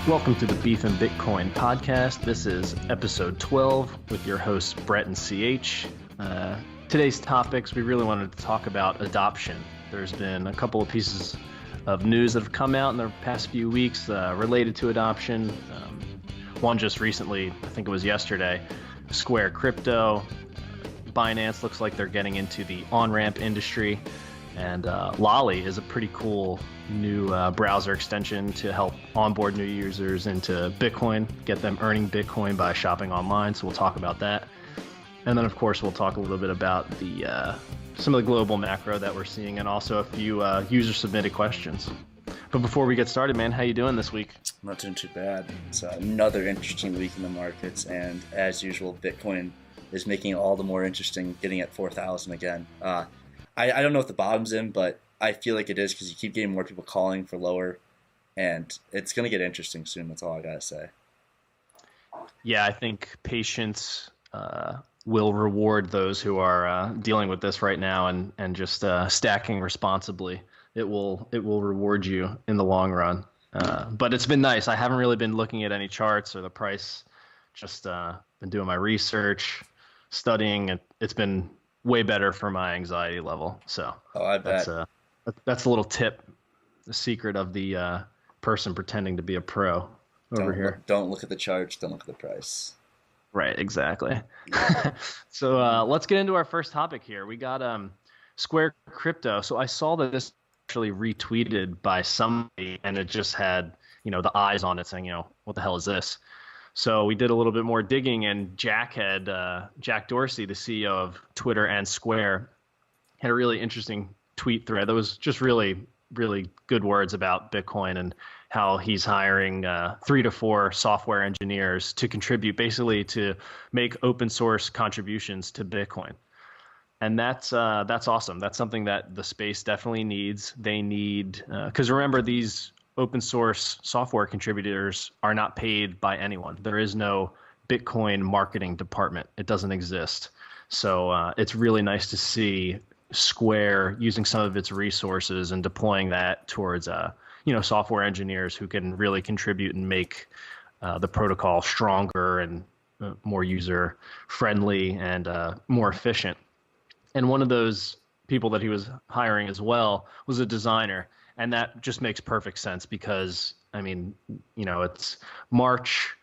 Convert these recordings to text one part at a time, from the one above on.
Welcome to the Beef and Bitcoin podcast. This is episode 12 with your hosts Brett and CH. Today's topics, we really wanted to talk about adoption. There's been a couple of pieces of news that have come out in the past few weeks related to adoption. One just recently, I think it was yesterday, Square Crypto. Binance looks like they're getting into the on-ramp industry. And Lolli is a pretty cool new browser extension to help onboard new users into Bitcoin, get them earning Bitcoin by shopping online. So we'll talk about that. And then, of course, we'll talk a little bit about the some of the global macro that we're seeing and also a few user-submitted questions. But before we get started, man, how you doing this week? Not doing too bad. It's another interesting week in the markets. And as usual, Bitcoin is making it all the more interesting, getting at 4,000 again. I don't know if the bottom's in, but I feel like it is because you keep getting more people calling for lower, and it's going to get interesting soon. That's all I got to say. Yeah, I think patience will reward those who are dealing with this right now and just stacking responsibly. It will reward you in the long run. But it's been nice. I haven't really been looking at any charts or the price. Just been doing my research, studying. It's been way better for my anxiety level. So I bet. That's a little tip, the secret of the person pretending to be a pro over here. Don't look at the charts. Don't look at the price. Right, exactly. So let's get into our first topic here. We got Square Crypto. So I saw that this actually retweeted by somebody, and it just had the eyes on it saying, what the hell is this? So we did a little bit more digging, and Jack Dorsey, the CEO of Twitter and Square, had a really interesting tweet thread that was just really, really good words about Bitcoin and how he's hiring 3 to 4 software engineers to contribute, basically to make open source contributions to Bitcoin. And that's awesome. That's something that the space definitely needs. They need, because remember, these open source software contributors are not paid by anyone. There is no Bitcoin marketing department. It doesn't exist. So it's really nice to see Square using some of its resources and deploying that towards software engineers who can really contribute and make the protocol stronger and more user friendly and more efficient. And one of those people that he was hiring as well was a designer. And that just makes perfect sense because, it's March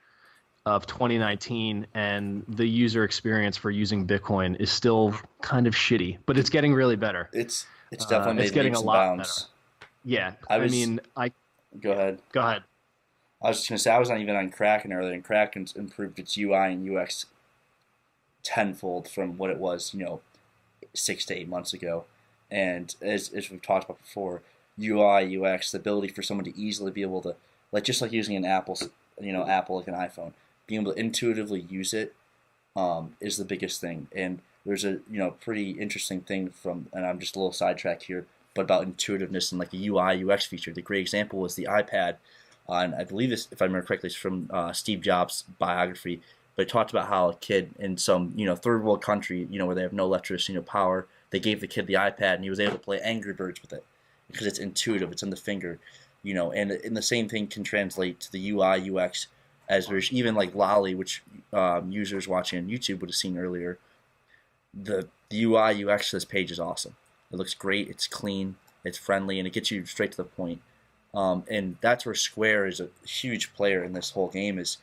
of 2019 and the user experience for using Bitcoin is still kind of shitty, but it's getting really better. It's definitely it's getting a lot better. Yeah. Go ahead. Go ahead. I was just going to say, I was not even on Kraken earlier, and Kraken improved its UI and UX tenfold from what it was, 6 to 8 months ago. And as we've talked about before, UI, UX, the ability for someone to easily be able to, just like using an Apple like an iPhone, being able to intuitively use it is the biggest thing. And there's a pretty interesting thing and I'm just a little sidetracked here, but about intuitiveness and like a UI, UX feature. The great example was the iPad, and I believe this, if I remember correctly, is from Steve Jobs' biography. But it talked about how a kid in some third world country, where they have no electricity, power, they gave the kid the iPad and he was able to play Angry Birds with it. Because it's intuitive, it's in the finger, and the same thing can translate to the UI, UX, as there's even like Lolli, which users watching on YouTube would have seen earlier. The UI, UX of this page is awesome. It looks great, it's clean, it's friendly, and it gets you straight to the point. And that's where Square is a huge player in this whole game. Is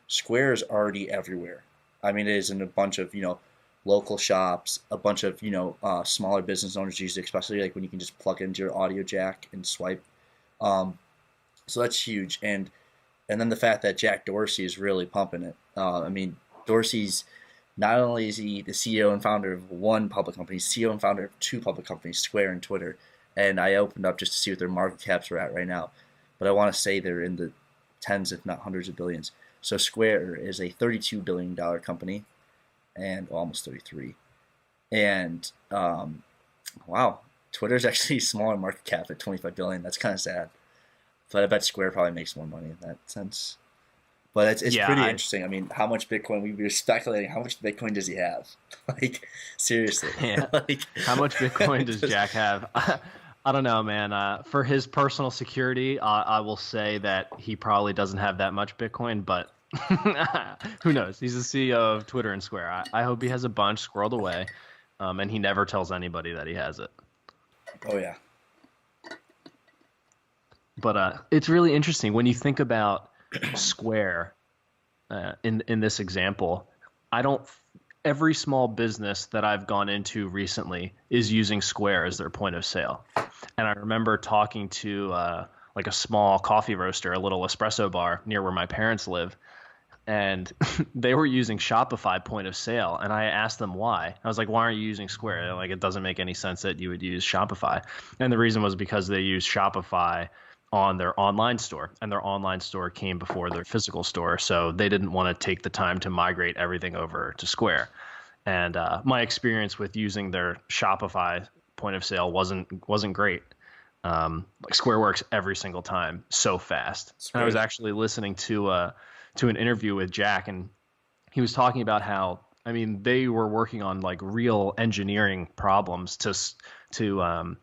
Square is already everywhere. It is in a bunch of local shops, a bunch of smaller business owners use it, especially like when you can just plug into your audio jack and swipe. So that's huge, and then the fact that Jack Dorsey is really pumping it. Dorsey's not only is he the CEO and founder of one public company, he's CEO and founder of 2 public companies, Square and Twitter. And I opened up just to see what their market caps are at right now, but I want to say they're in the tens, if not hundreds of billions. So Square is a $32 billion company. And almost 33. And wow, Twitter's actually smaller market cap at 25 billion. That's kind of sad. But I bet Square probably makes more money in that sense. But it's pretty interesting. How much Bitcoin, we were speculating, how much Bitcoin does he have? Seriously. Yeah. How much Bitcoin does Jack have? I don't know, man. For his personal security, I will say that he probably doesn't have that much Bitcoin, but who knows? He's the CEO of Twitter and Square. I hope he has a bunch squirreled away, and he never tells anybody that he has it. Oh yeah. But it's really interesting when you think about Square in this example. I don't. Every small business that I've gone into recently is using Square as their point of sale. And I remember talking to like a small coffee roaster, a little espresso bar near where my parents live, and they were using Shopify point of sale. And I asked them why. I was like, "Why aren't you using Square?" They're like, it doesn't make any sense that you would use Shopify. And the reason was because they use Shopify on their online store, and their online store came before their physical store, so they didn't want to take the time to migrate everything over to Square. And my experience with using their Shopify point of sale wasn't great. Like Square works every single time so fast. And I was actually listening to an interview with Jack, and he was talking about how, I mean, they were working on like real engineering problems to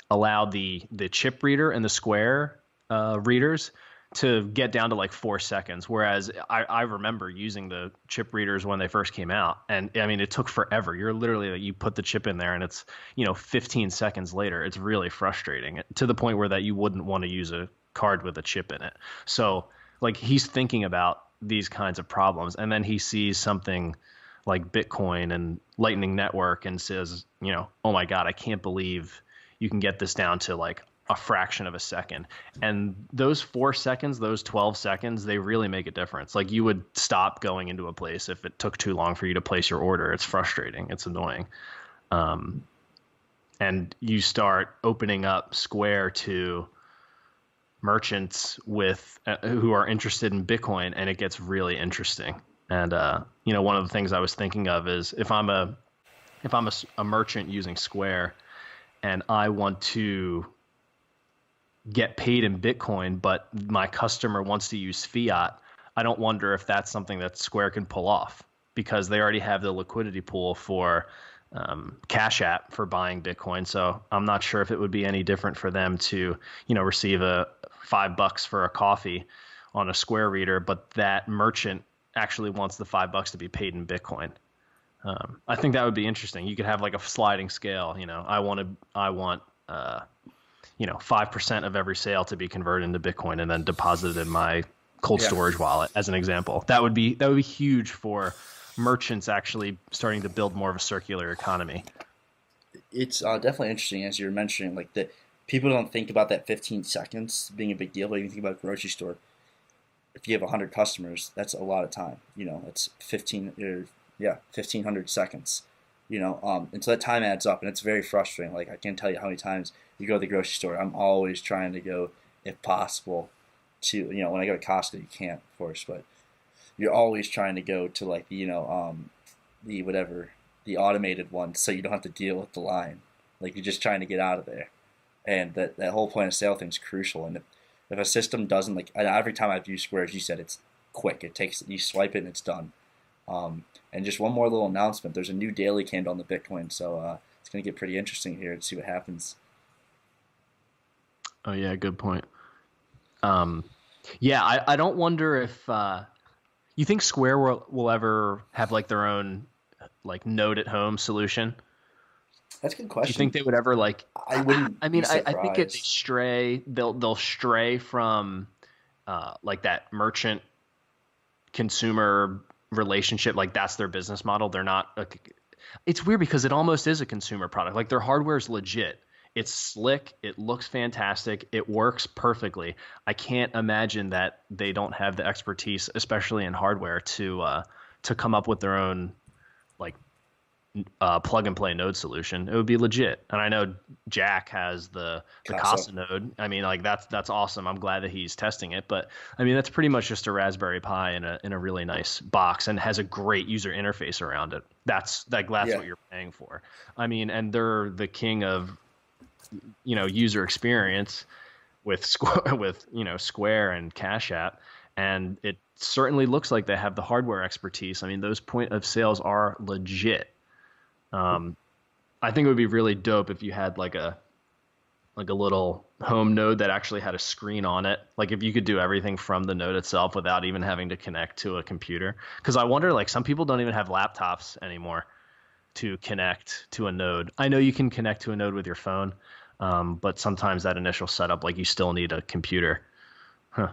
allow the chip reader and the Square readers to get down to like 4 seconds. Whereas I remember using the chip readers when they first came out. And I mean, it took forever. You're literally like, you put the chip in there and it's, 15 seconds later. It's really frustrating to the point where that you wouldn't want to use a card with a chip in it. So like he's thinking about these kinds of problems, and then he sees something like Bitcoin and Lightning Network and says, oh my God, I can't believe you can get this down to like a fraction of a second. And those 4 seconds, those 12 seconds, they really make a difference. Like you would stop going into a place if it took too long for you to place your order. It's frustrating. It's annoying. And you start opening up Square to merchants with who are interested in Bitcoin, and it gets really interesting. And one of the things I was thinking of is if I'm a merchant using Square and I want to get paid in Bitcoin, but my customer wants to use fiat, I don't wonder if that's something that Square can pull off, because they already have the liquidity pool for Cash App for buying Bitcoin. So I'm not sure if it would be any different for them to, receive a $5 for a coffee on a Square reader, but that merchant actually wants the $5 to be paid in Bitcoin. I think that would be interesting. You could have like a sliding scale. I want 5% of every sale to be converted into Bitcoin and then deposited in my cold storage wallet, as an example. That would be huge for merchants actually starting to build more of a circular economy. It's definitely interesting, as you're mentioning, like that people don't think about that 15 seconds being a big deal, but you think about a grocery store. If you have 100 customers, that's a lot of time. It's 1,500 seconds. And so that time adds up, and it's very frustrating. Like I can't tell you how many times you go to the grocery store. I'm always trying to go, if possible, to when I go to Costco, you can't, of course, but you're always trying to go to like the automated one, so you don't have to deal with the line. Like you're just trying to get out of there, and that whole point of sale thing is crucial. And if a system doesn't, like, every time I've used Square, as you said, it's quick. You swipe it and it's done. And just one more little announcement: there's a new daily candle on the Bitcoin, so it's going to get pretty interesting here to see what happens. Oh yeah, good point. Yeah, I don't wonder if you think Square will ever have like their own like node at home solution. That's a good question. Do you think they would ever like? I wouldn't. I think they stray. They'll stray from like that merchant consumer relationship. Like that's their business model. They're not. It's weird because it almost is a consumer product. Like their hardware is legit. It's slick. It looks fantastic. It works perfectly. I can't imagine that they don't have the expertise, especially in hardware, to come up with their own like plug and play node solution. It would be legit. And I know Jack has the Casa node. I mean, like that's awesome. I'm glad that he's testing it. But I mean, that's pretty much just a Raspberry Pi in a really nice box and has a great user interface around it. That's what you're paying for. I mean, and they're the king of user experience with Square and Cash App, and it certainly looks like they have the hardware expertise. I mean, those point of sales are legit. I think it would be really dope if you had like a like a little home node that actually had a screen on it. Like if you could do everything from the node itself without even having to connect to a computer. Because I wonder, like some people don't even have laptops anymore to connect to a node. I know you can connect to a node with your phone, but sometimes that initial setup, like you still need a computer. Huh.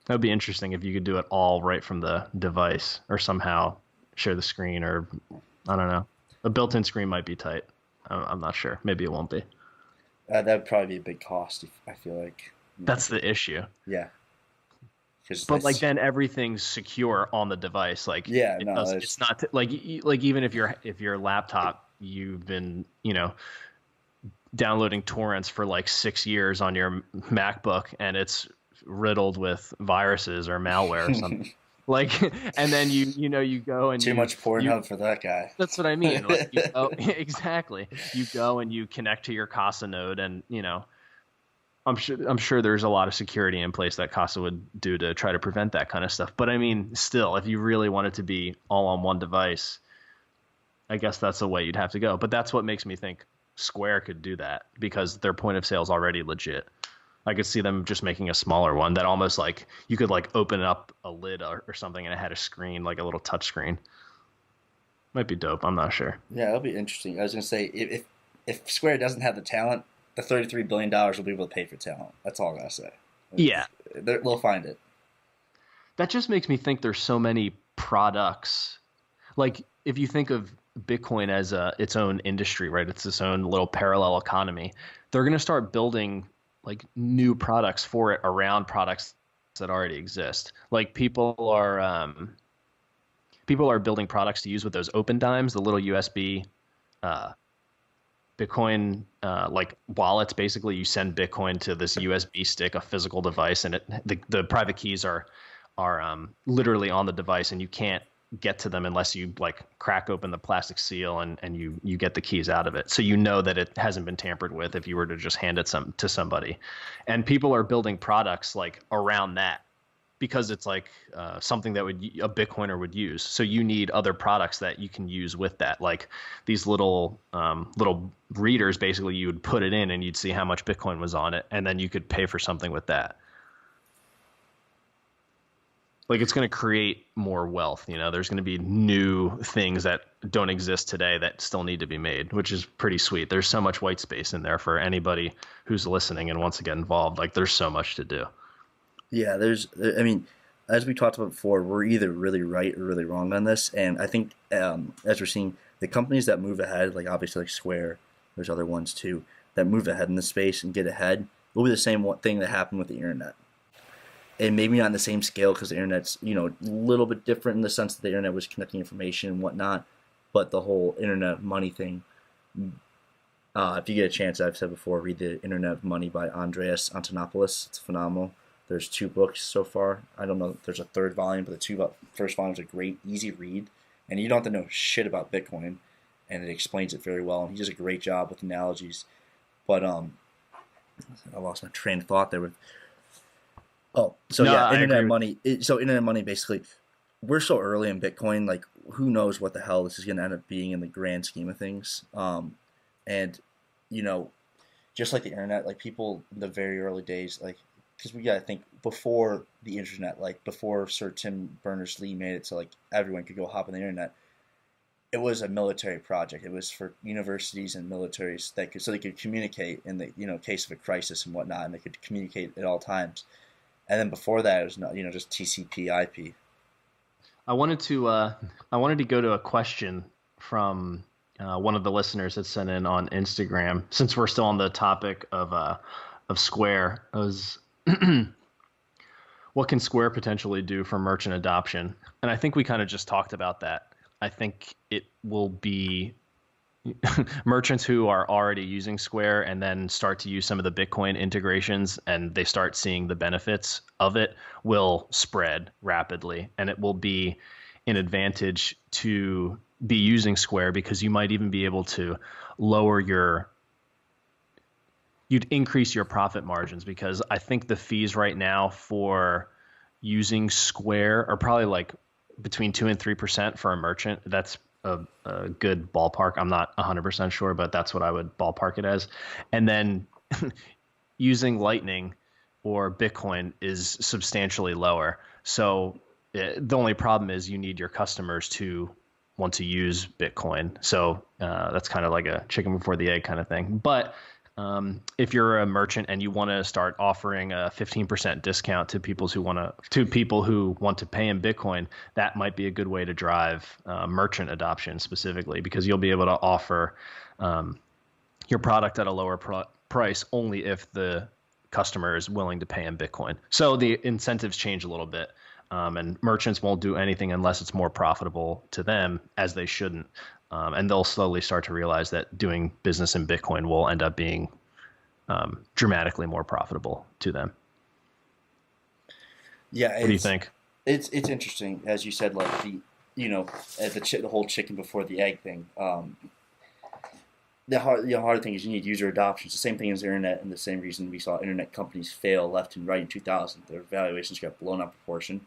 That would be interesting if you could do it all right from the device or somehow share the screen or I don't know. A built-in screen might be tight. I'm not sure. Maybe it won't be. That would probably be a big cost. I feel like. That's the issue. Yeah. But like then everything's secure on the device. Like yeah, no, it's not like even if your laptop you've been downloading torrents for like 6 years on your MacBook and it's riddled with viruses or malware or something. Like, and then you go and too much Pornhub for that guy. That's what I mean. Like exactly. You go and you connect to your Casa node, and I'm sure there's a lot of security in place that Casa would do to try to prevent that kind of stuff. But I mean, still, if you really want it to be all on one device, I guess that's the way you'd have to go. But that's what makes me think Square could do that because their point of sale is already legit. I could see them just making a smaller one that almost like you could like open up a lid or something and it had a screen, like a little touch screen. Might be dope. I'm not sure. Yeah, it'll be interesting. I was going to say, if Square doesn't have the talent, the $33 billion will be able to pay for talent. That's all I got to say. Yeah. They'll find it. That just makes me think there's so many products. Like if you think of Bitcoin as its own industry, right? It's its own little parallel economy. They're going to start building like new products for it around products that already exist. Like people are building products to use with those open dimes, the little USB Bitcoin like wallets. Basically, you send Bitcoin to this USB stick, a physical device, and the private keys are literally on the device, and you can't get to them unless you like crack open the plastic seal and you get the keys out of it. So that it hasn't been tampered with if you were to just hand it to somebody. And people are building products like around that because it's like something that a Bitcoiner would use. So you need other products that you can use with that, like these little readers. Basically, you would put it in and you'd see how much Bitcoin was on it, and then you could pay for something with that. Like it's going to create more wealth. There's going to be new things that don't exist today that still need to be made, which is pretty sweet. There's so much white space in there for anybody who's listening and wants to get involved. Like there's so much to do. Yeah, I mean, as we talked about before, we're either really right or really wrong on this. And I think as we're seeing the companies that move ahead, like obviously like Square, there's other ones too, that move ahead in the space and get ahead, will be the same thing that happened with the internet. And maybe not on the same scale because the internet's, a little bit different in the sense that the internet was connecting information and whatnot. But the whole internet money thing, if you get a chance, I've said before, read The Internet of Money by Andreas Antonopoulos. It's phenomenal. There's 2 books so far. I don't know if there's a 3rd volume, but the first volume is a great, easy read. And you don't have to know shit about Bitcoin. And it explains it very well. And he does a great job with analogies. But I lost my train of thought there with... Oh, so no, yeah, internet money. Internet money, basically, we're so early in Bitcoin. Like, who knows what the hell this is going to end up being in the grand scheme of things? And just like the internet, like people in the very early days, like, because we got to think before the internet, like before Sir Tim Berners-Lee made it so like everyone could go hop on the internet. It was a military project. It was for universities and militaries so they could communicate in the case of a crisis and whatnot, and they could communicate at all times. And then before that, it was not, just TCP/IP. I wanted to go to a question from one of the listeners that sent in on Instagram. Since we're still on the topic of Square, what can Square potentially do for merchant adoption? And I think we kind of just talked about that. I think it will be merchants who are already using Square and then start to use some of the Bitcoin integrations and they start seeing the benefits of it will spread rapidly. And it will be an advantage to be using Square because you might even be able to you'd increase your profit margins because I think the fees right now for using Square are probably like between 2 and 3% for a merchant. That's a good ballpark. I'm not 100% sure, but that's what I would ballpark it as. And then using Lightning or Bitcoin is substantially lower. So the only problem is you need your customers to want to use Bitcoin. So that's kind of like a chicken before the egg kind of thing. But if you're a merchant and you want to start offering a 15% discount to people who want to pay in Bitcoin, that might be a good way to drive merchant adoption specifically, because you'll be able to offer your product at a lower price only if the customer is willing to pay in Bitcoin. So the incentives change a little bit. And merchants won't do anything unless it's more profitable to them, as they shouldn't. And they'll slowly start to realize that doing business in Bitcoin will end up being dramatically more profitable to them. Yeah. What do you think? It's interesting, as you said, like the whole chicken before the egg thing. The hard thing is you need user adoption. It's the same thing as the internet, and the same reason we saw internet companies fail left and right in 2000. Their valuations got blown out of proportion,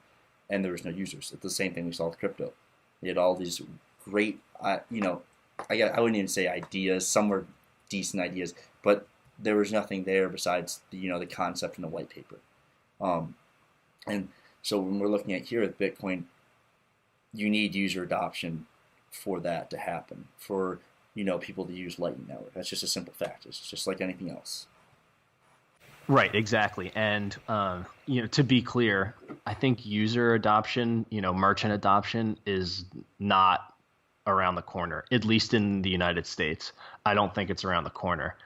and there was no users. It's the same thing we saw with crypto. They had all these great, I wouldn't even say ideas. Some were decent ideas, but there was nothing there besides the concept in the white paper. And so when we're looking at here with Bitcoin, you need user adoption for that to happen, for people to use Lightning Network. That's just a simple fact. It's just like anything else. Right, exactly. And to be clear, I think user adoption, merchant adoption is not around the corner, at least in the United States. I don't think it's around the corner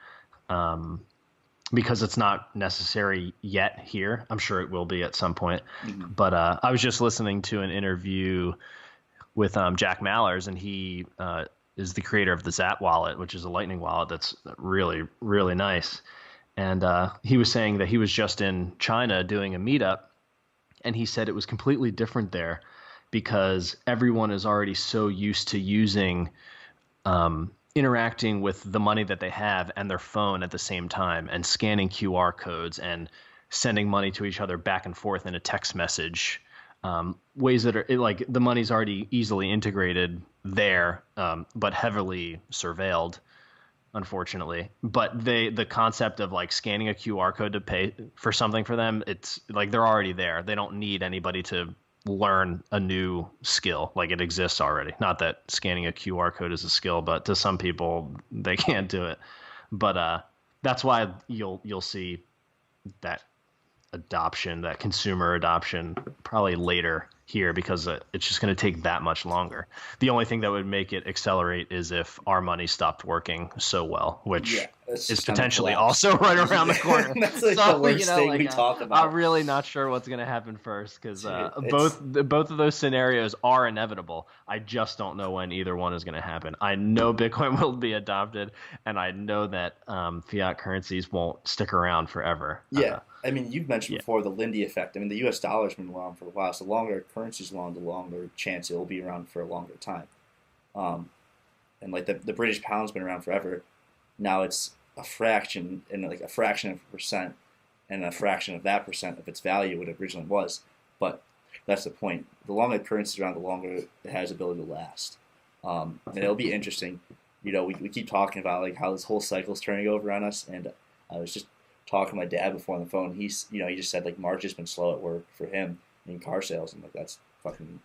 because it's not necessary yet here. I'm sure it will be at some point. Mm-hmm. But I was just listening to an interview with Jack Mallers, and he is the creator of the Zap wallet, which is a Lightning wallet that's really, really nice. And he was saying that he was just in China doing a meetup, and he said it was completely different there because everyone is already so used to using interacting with the money that they have and their phone at the same time, and scanning QR codes and sending money to each other back and forth in a text message. Ways that are like the money's already easily integrated there, but heavily surveilled, unfortunately. But the concept of like scanning a QR code to pay for something for them, it's like they're already there. They don't need anybody to learn a new skill. Like it exists already. Not that scanning a QR code is a skill, but to some people they can't do it. But that's why you'll see that adoption, that consumer adoption, probably later here, because it's just going to take that much longer. The only thing that would make it accelerate is if our money stopped working so well, which is potentially also right around the corner. That's like the worst thing we talk about. I'm really not sure what's going to happen first, because both of those scenarios are inevitable. I just don't know when either one is going to happen. I know Bitcoin will be adopted, and I know that fiat currencies won't stick around forever. Yeah. I mean, you've mentioned before the Lindy effect. I mean, the U.S. dollar's been around for a while, so the longer currency's long, the longer chance it will be around for a longer time. And like the British pound's been around forever. Now it's a fraction, and like a fraction of a percent, and a fraction of that percent of its value what it originally was. But that's the point. The longer the currency's around, the longer it has ability to last. And it'll be interesting. We keep talking about like how this whole cycle's turning over on us, and I was just talking to my dad before on the phone. He just said like March has been slow at work for him in car sales, and like that's fucking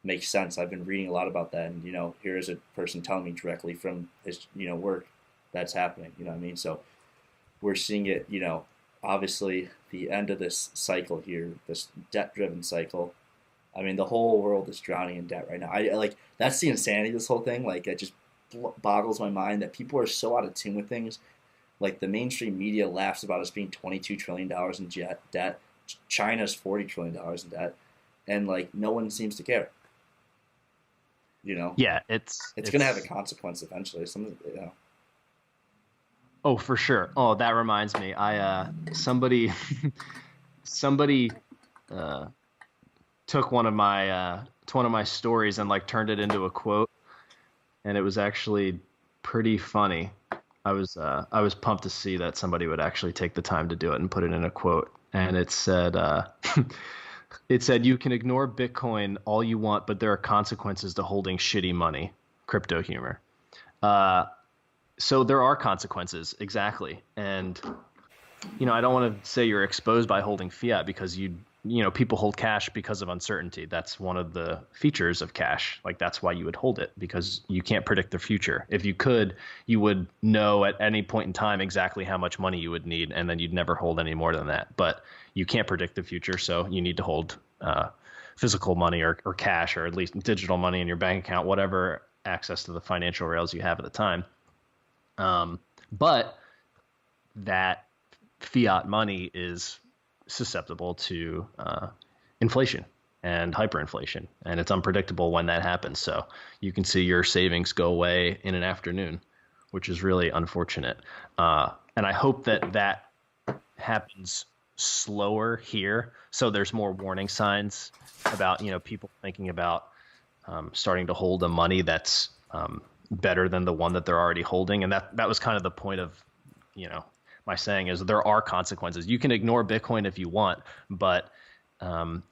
makes sense. I've been reading a lot about that, and here is a person telling me directly from his work that's happening. You know what I mean? So we're seeing it. Obviously the end of this cycle here, this debt-driven cycle. I mean, the whole world is drowning in debt right now. I like that's the insanity of this whole thing. Like it just boggles my mind that people are so out of tune with things. Like the mainstream media laughs about us being $22 trillion in debt. China's $40 trillion in debt, and like no one seems to care. Yeah, it's going to have a consequence eventually. Oh, for sure. Oh, that reminds me. Somebody took one of my stories and like turned it into a quote, and it was actually pretty funny. I was pumped to see that somebody would actually take the time to do it and put it in a quote. And it said, you can ignore Bitcoin all you want, but there are consequences to holding shitty money. Crypto humor. So there are consequences, exactly. And I don't want to say you're exposed by holding fiat because people hold cash because of uncertainty. That's one of the features of cash. Like that's why you would hold it, because you can't predict the future. If you could, you would know at any point in time exactly how much money you would need, and then you'd never hold any more than that. But you can't predict the future, so you need to hold physical money or cash, or at least digital money in your bank account, whatever access to the financial rails you have at the time. But that fiat money is susceptible to inflation and hyperinflation, and it's unpredictable when that happens. So you can see your savings go away in an afternoon, which is really unfortunate. And I hope that happens slower here, so there's more warning signs about people thinking about starting to hold a money that's better than the one that they're already holding. And that was kind of the point of my saying is there are consequences. You can ignore Bitcoin if you want, but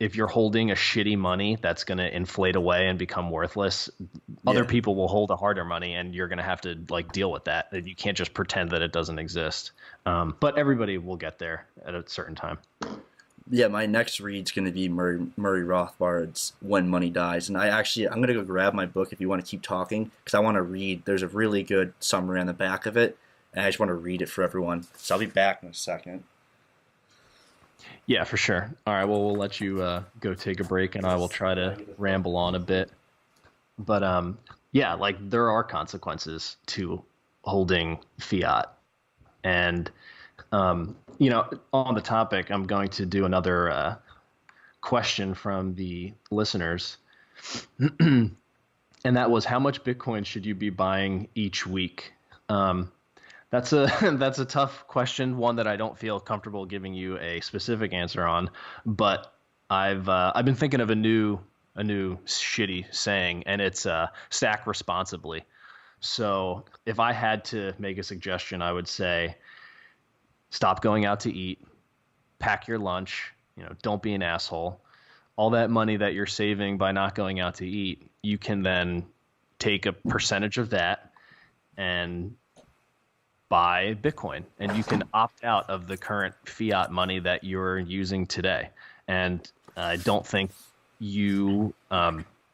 if you're holding a shitty money that's going to inflate away and become worthless, other people will hold a harder money, and you're going to have to deal with that. You can't just pretend that it doesn't exist. But everybody will get there at a certain time. Yeah, my next read's going to be Murray Rothbard's When Money Dies. And I'm going to go grab my book if you want to keep talking, because I want to read. There's a really good summary on the back of it, and I just want to read it for everyone. So I'll be back in a second. Yeah, for sure. All right, well, we'll let you go take a break, and I will try to ramble on a bit. But yeah, there are consequences to holding fiat. And on the topic, I'm going to do another question from the listeners. And that was, how much Bitcoin should you be buying each week? That's a tough question, one that I don't feel comfortable giving you a specific answer on. But I've been thinking of a new shitty saying, and it's stack responsibly. So if I had to make a suggestion, I would say, stop going out to eat, pack your lunch, don't be an asshole. All that money that you're saving by not going out to eat, you can then take a percentage of that and buy Bitcoin, and you can opt out of the current fiat money that you're using today. And I don't think you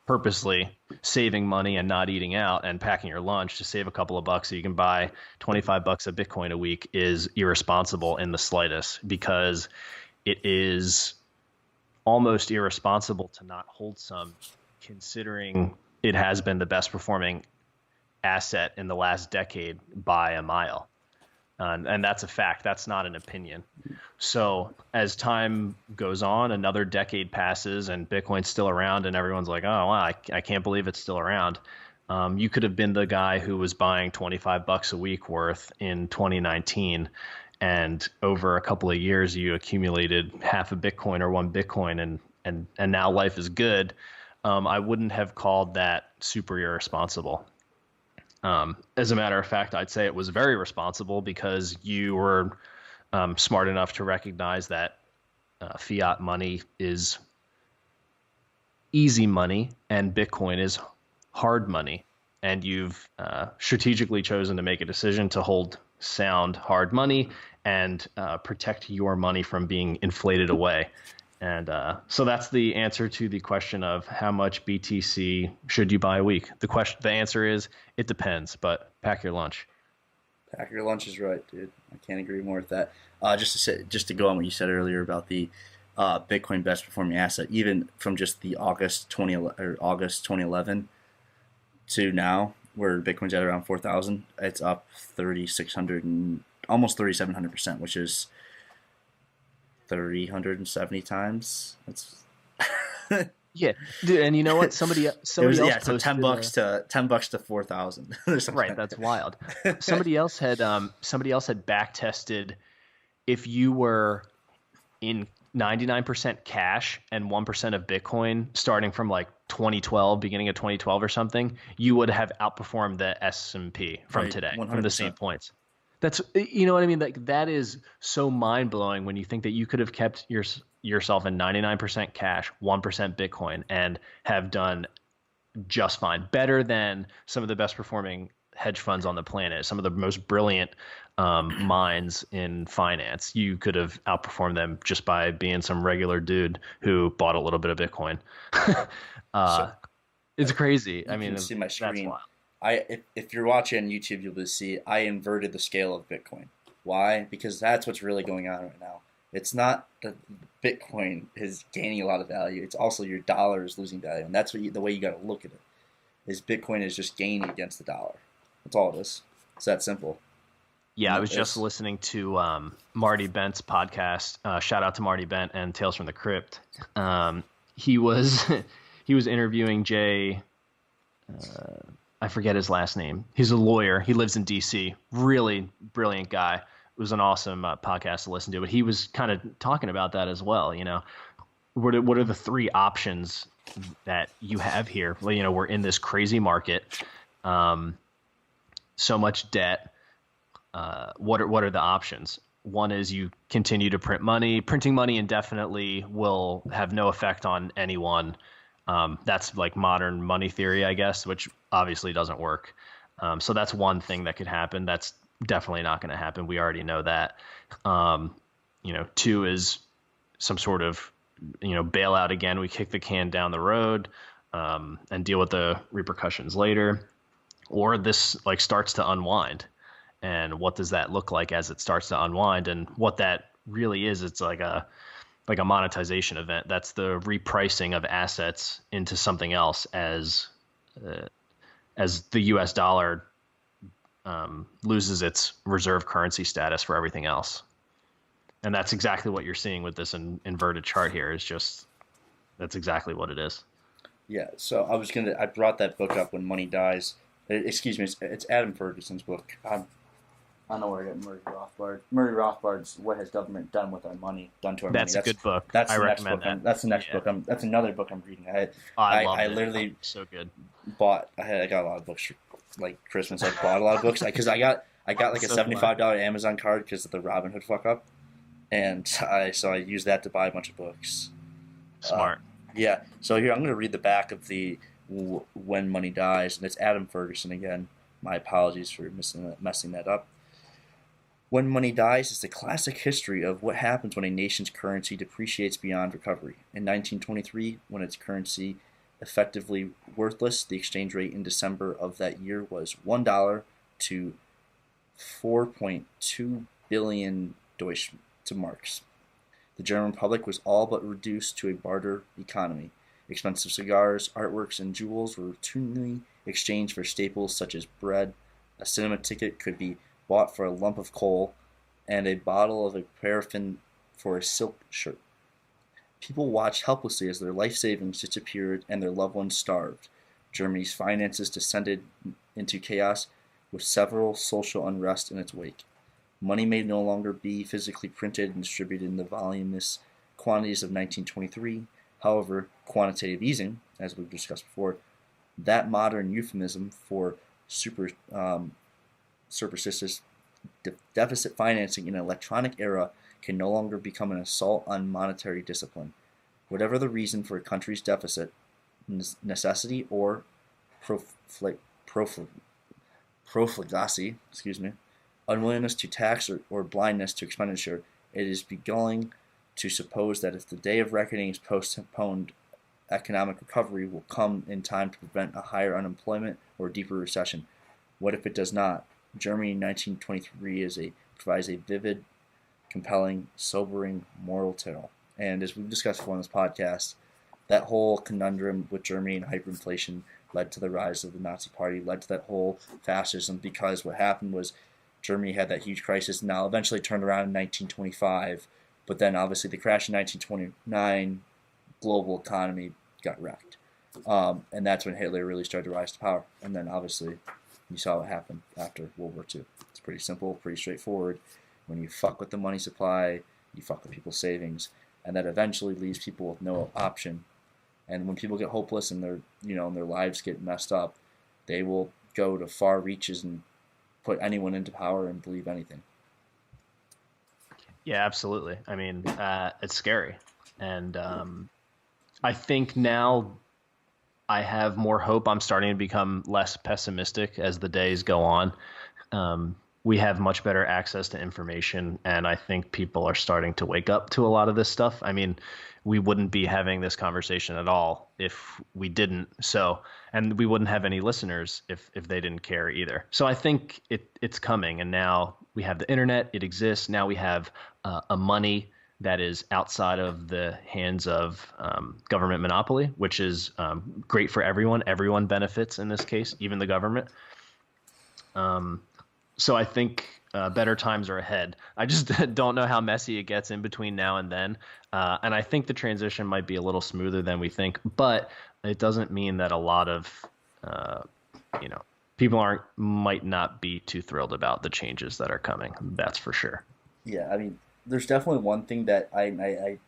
purposely saving money and not eating out and packing your lunch to save a couple of bucks so you can buy $25 of Bitcoin a week is irresponsible in the slightest, because it is almost irresponsible to not hold some, considering it has been the best performing asset in the last decade by a mile. And that's a fact. That's not an opinion. So as time goes on, another decade passes and Bitcoin's still around, and everyone's like, oh, wow, I can't believe it's still around. You could have been the guy who was buying $25 a week worth in 2019, and over a couple of years, you accumulated half a Bitcoin or one Bitcoin, and now life is good. I wouldn't have called that super irresponsible. As a matter of fact, I'd say it was very responsible, because you were smart enough to recognize that fiat money is easy money and Bitcoin is hard money. And you've strategically chosen to make a decision to hold sound, hard money and protect your money from being inflated away. And so that's the answer to the question of how much BTC should you buy a week. The answer is it depends, but pack your lunch. Pack your lunch is right, dude. I can't agree more with that. Just to go on what you said earlier about the Bitcoin best performing asset, even from just the August 2011 to now, where Bitcoin's at around 4,000, it's up 3,600 and almost 3,700%, which is 370 times. That's yeah, dude. And you know what? Somebody else so $10 to 4,000. Right, that's wild. Somebody else had back tested if you were in 99% cash and 1% of Bitcoin starting from 2012, beginning of 2012 or something, you would have outperformed the S&P from today, 100%. From the same points. That's, you know what I mean? That is so mind blowing when you think that you could have kept yourself in 99% cash, 1% Bitcoin, and have done just fine, better than some of the best performing hedge funds on the planet, some of the most brilliant minds in finance. You could have outperformed them just by being some regular dude who bought a little bit of Bitcoin. So It's crazy. you I can mean, see my that's screen. wild. If you're watching on YouTube, you'll be see I inverted the scale of Bitcoin. Why? Because that's what's really going on right now. It's not that Bitcoin is gaining a lot of value. It's also your dollar is losing value, and that's the way you got to look at it. Is Bitcoin is just gaining against the dollar. That's all it is. It's that simple. Yeah, And I was just listening to Marty Bent's podcast. Shout out to Marty Bent and Tales from the Crypt. He was he was interviewing Jay. I forget his last name. He's a lawyer. He lives in D.C. Really brilliant guy. It was an awesome podcast to listen to. But he was kind of talking about that as well. What are the three options that you have here? Well, we're in this crazy market, so much debt. What are the options? One is you continue to print money. Printing money indefinitely will have no effect on anyone. That's like modern money theory, I guess, which obviously doesn't work. So that's one thing that could happen. That's definitely not going to happen. We already know that. Two is some sort of, bailout again. We kick the can down the road and deal with the repercussions later. Or this starts to unwind. And what does that look like as it starts to unwind? And what that really is, it's like a monetization event. That's the repricing of assets into something else as the U.S. dollar loses its reserve currency status for everything else. And that's exactly what you're seeing with this inverted chart here. That's exactly what it is. Yeah. So I brought that book up, When Money Dies. Excuse me. It's Adam Ferguson's book. I don't know where I got Murray Rothbard. Murray Rothbard's "What Has Government Done with Our Money?" Done to our That's money. A good book. That's I the next recommend book. that. That's the next book. That's another book I'm reading. I literally so good. I got a lot of books for like Christmas. I bought a lot of books because I got like a $75 Amazon card because of the Robinhood fuck up, and I used that to buy a bunch of books. Smart. Yeah. So here I'm going to read the back of the When Money Dies, and it's Adam Ferguson again. My apologies for messing that up. When Money Dies is the classic history of what happens when a nation's currency depreciates beyond recovery. In 1923, when its currency effectively worthless, the exchange rate in December of that year was $1 to 4.2 billion Deutsche Marks. The German Republic was all but reduced to a barter economy. Expensive cigars, artworks, and jewels were routinely exchanged for staples such as bread. A cinema ticket could be bought for a lump of coal, and a bottle of a paraffin for a silk shirt. People watched helplessly as their life savings disappeared and their loved ones starved. Germany's finances descended into chaos, with several social unrest in its wake. Money may no longer be physically printed and distributed in the voluminous quantities of 1923. However, quantitative easing, as we've discussed before, that modern euphemism for surreptitious deficit financing in an electronic era, can no longer become an assault on monetary discipline. Whatever the reason for a country's deficit, necessity or profligacy, unwillingness to tax or blindness to expenditure, it is beginning to suppose that if the day of reckoning is postponed, economic recovery will come in time to prevent a higher unemployment or deeper recession. What if it does not? Germany in 1923 provides a vivid, compelling, sobering moral tale. And as we've discussed before on this podcast, that whole conundrum with Germany and hyperinflation led to the rise of the Nazi Party, led to that whole fascism, because what happened was Germany had that huge crisis, now eventually turned around in 1925, but then obviously the crash in 1929, global economy got wrecked. And that's when Hitler really started to rise to power. And then obviously you saw what happened after World War II. It's pretty simple, pretty straightforward. When you fuck with the money supply, you fuck with people's savings, and that eventually leaves people with no option. And when people get hopeless and their lives get messed up, they will go to far reaches and put anyone into power and believe anything. Yeah, absolutely. I mean, it's scary. And I think now I have more hope. I'm starting to become less pessimistic as the days go on. we have much better access to information, and I think people are starting to wake up to a lot of this stuff. I mean, we wouldn't be having this conversation at all if we didn't. So, and we wouldn't have any listeners if they didn't care either. So I think it's coming, and now we have the internet. It exists. Now we have a money that is outside of the hands of government monopoly, which is great for everyone. Everyone benefits in this case, even the government. So I think better times are ahead. I just don't know how messy it gets in between now and then. And I think the transition might be a little smoother than we think, but it doesn't mean that a lot of, people might not be too thrilled about the changes that are coming. That's for sure. Yeah, I mean, there's definitely one thing that I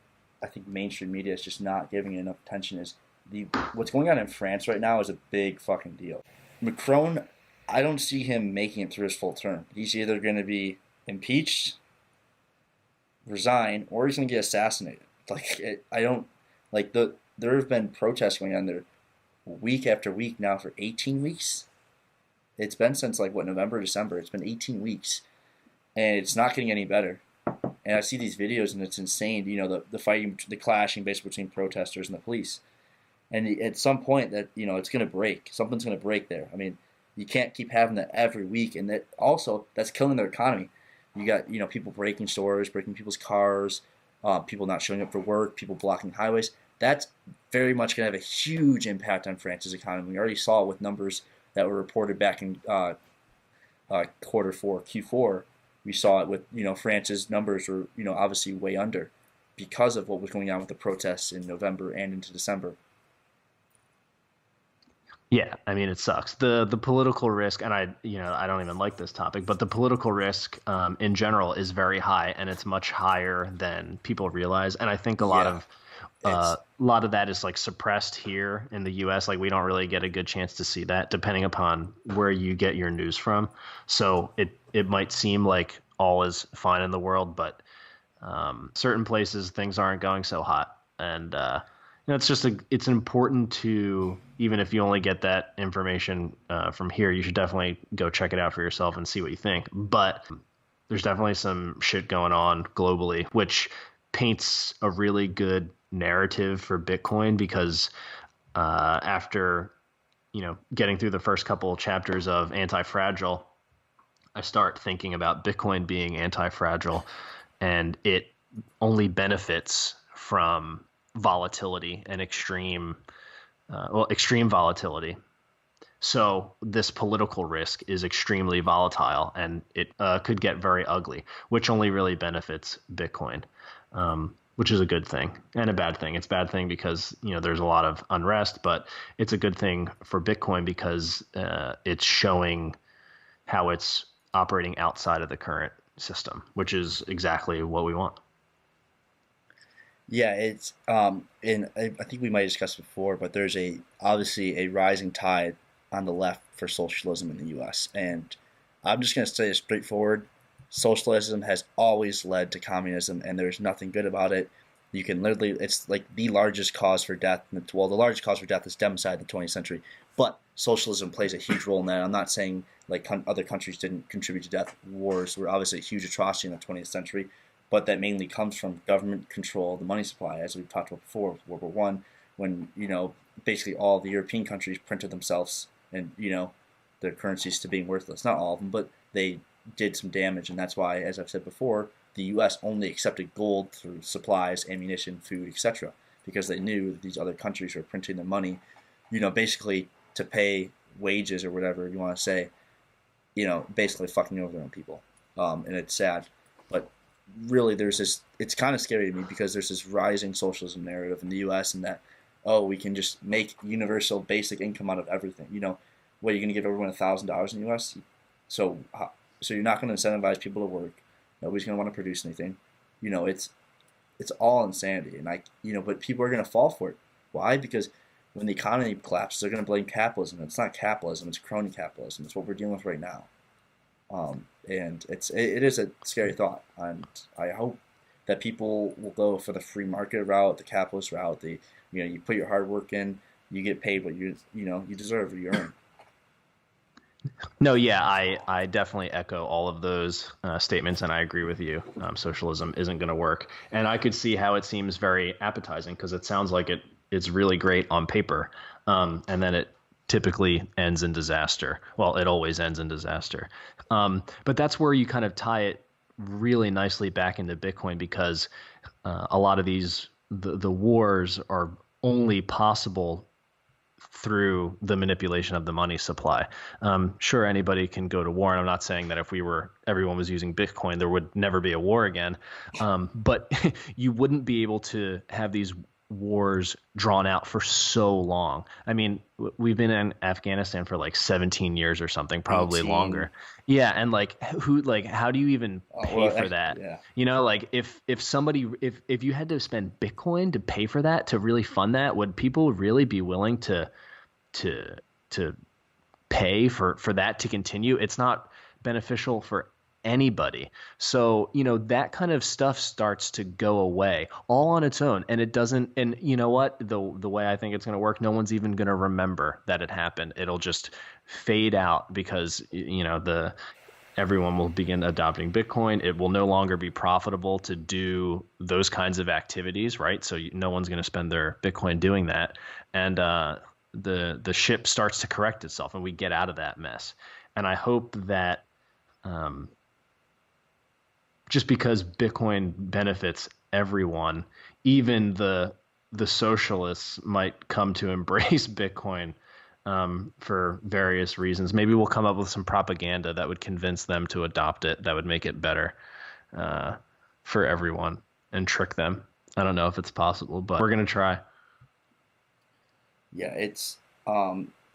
think mainstream media is just not giving enough attention is the what's going on in France right now is a big fucking deal. Macron, I don't see him making it through his full term. He's either going to be impeached, resign, or he's going to get assassinated. I don't like there have been protests going on there week after week now for 18 weeks. It's been since like what November, December. It's been 18 weeks, and it's not getting any better. And I see these videos, and it's insane. You know, the fighting, the clashing, basically between protesters and the police. And at some point, that it's going to break. Something's going to break there. I mean, you can't keep having that every week, and that's killing their economy. You got people breaking stores, breaking people's cars, people not showing up for work, people blocking highways. That's very much going to have a huge impact on France's economy. We already saw it with numbers that were reported back in quarter four, Q4. We saw it with France's numbers were obviously way under because of what was going on with the protests in November and into December. Yeah, I mean it sucks. The political risk, and I don't even like this topic, but the political risk in general is very high, and it's much higher than people realize. And I think a lot of that is like suppressed here in the U.S. Like we don't really get a good chance to see that, depending upon where you get your news from. So it might seem like all is fine in the world, but certain places things aren't going so hot, and it's important to, even if you only get that information from here, you should definitely go check it out for yourself and see what you think. But there's definitely some shit going on globally, which paints a really good narrative for Bitcoin because after getting through the first couple chapters of Anti-Fragile, I start thinking about Bitcoin being anti-fragile, and it only benefits from volatility and extreme volatility. So this political risk is extremely volatile, and it could get very ugly, which only really benefits Bitcoin, which is a good thing and a bad thing. It's a bad thing because there's a lot of unrest, but it's a good thing for Bitcoin because it's showing how it's operating outside of the current system, which is exactly what we want. Yeah, it's and I think we might have discussed before, but there's obviously a rising tide on the left for socialism in the U.S. And I'm just going to say it straightforward: socialism has always led to communism, and there's nothing good about it. You can literally, it's like the largest cause for death. Well, the largest cause for death is democide in the 20th century, but socialism plays a huge role in that. I'm not saying like other countries didn't contribute to death. Wars were obviously a huge atrocity in the 20th century, but that mainly comes from government control of the money supply, as we've talked about before with World War One, when basically all the European countries printed themselves and their currencies to being worthless. Not all of them, but they did some damage, and that's why, as I've said before, the U.S. only accepted gold through supplies, ammunition, food, etc., because they knew that these other countries were printing their money, basically to pay wages or whatever you want to say, basically fucking over their own people. And it's sad, but really it's kind of scary to me because there's this rising socialism narrative in the U.S. and that, we can just make universal basic income out of everything. What, are you going to give everyone $1,000 in the U.S.? So you're not going to incentivize people to work. Nobody's going to want to produce anything. It's all insanity. And but people are going to fall for it. Why? Because when the economy collapses, they're going to blame capitalism. It's not capitalism. It's crony capitalism. It's what we're dealing with right now. And it is a scary thought. And I hope that people will go for the free market route, the capitalist route. You put your hard work in, you get paid what you deserve or you earn. No, yeah, I definitely echo all of those statements, and I agree with you. Socialism isn't going to work, and I could see how it seems very appetizing because it sounds like it's really great on paper, and then it typically ends in disaster. Well, it always ends in disaster, but that's where you kind of tie it really nicely back into Bitcoin because a lot of the wars are only possible through the manipulation of the money supply. Sure, anybody can go to war, and I'm not saying that if everyone was using Bitcoin, there would never be a war again. But you wouldn't be able to have these wars drawn out for so long. I mean, we've been in Afghanistan for like 17 years or something, probably 18. longer. Yeah, and like how do you even pay Well, for that? yeah. Like if you had to spend Bitcoin to pay for that, to really fund that, would people really be willing to to pay for that to continue? It's not beneficial for anybody. So, that kind of stuff starts to go away all on its own. And it doesn't, and you know what? The way I think it's going to work, no one's even going to remember that it happened. It'll just fade out because, the everyone will begin adopting Bitcoin. It will no longer be profitable to do those kinds of activities, right? So no one's going to spend their Bitcoin doing that. And the ship starts to correct itself and we get out of that mess. And I hope that just because Bitcoin benefits everyone, even the socialists might come to embrace Bitcoin for various reasons. Maybe we'll come up with some propaganda that would convince them to adopt it, that would make it better uh, for everyone and trick them. I don't know if it's possible, but we're gonna try. Yeah, it's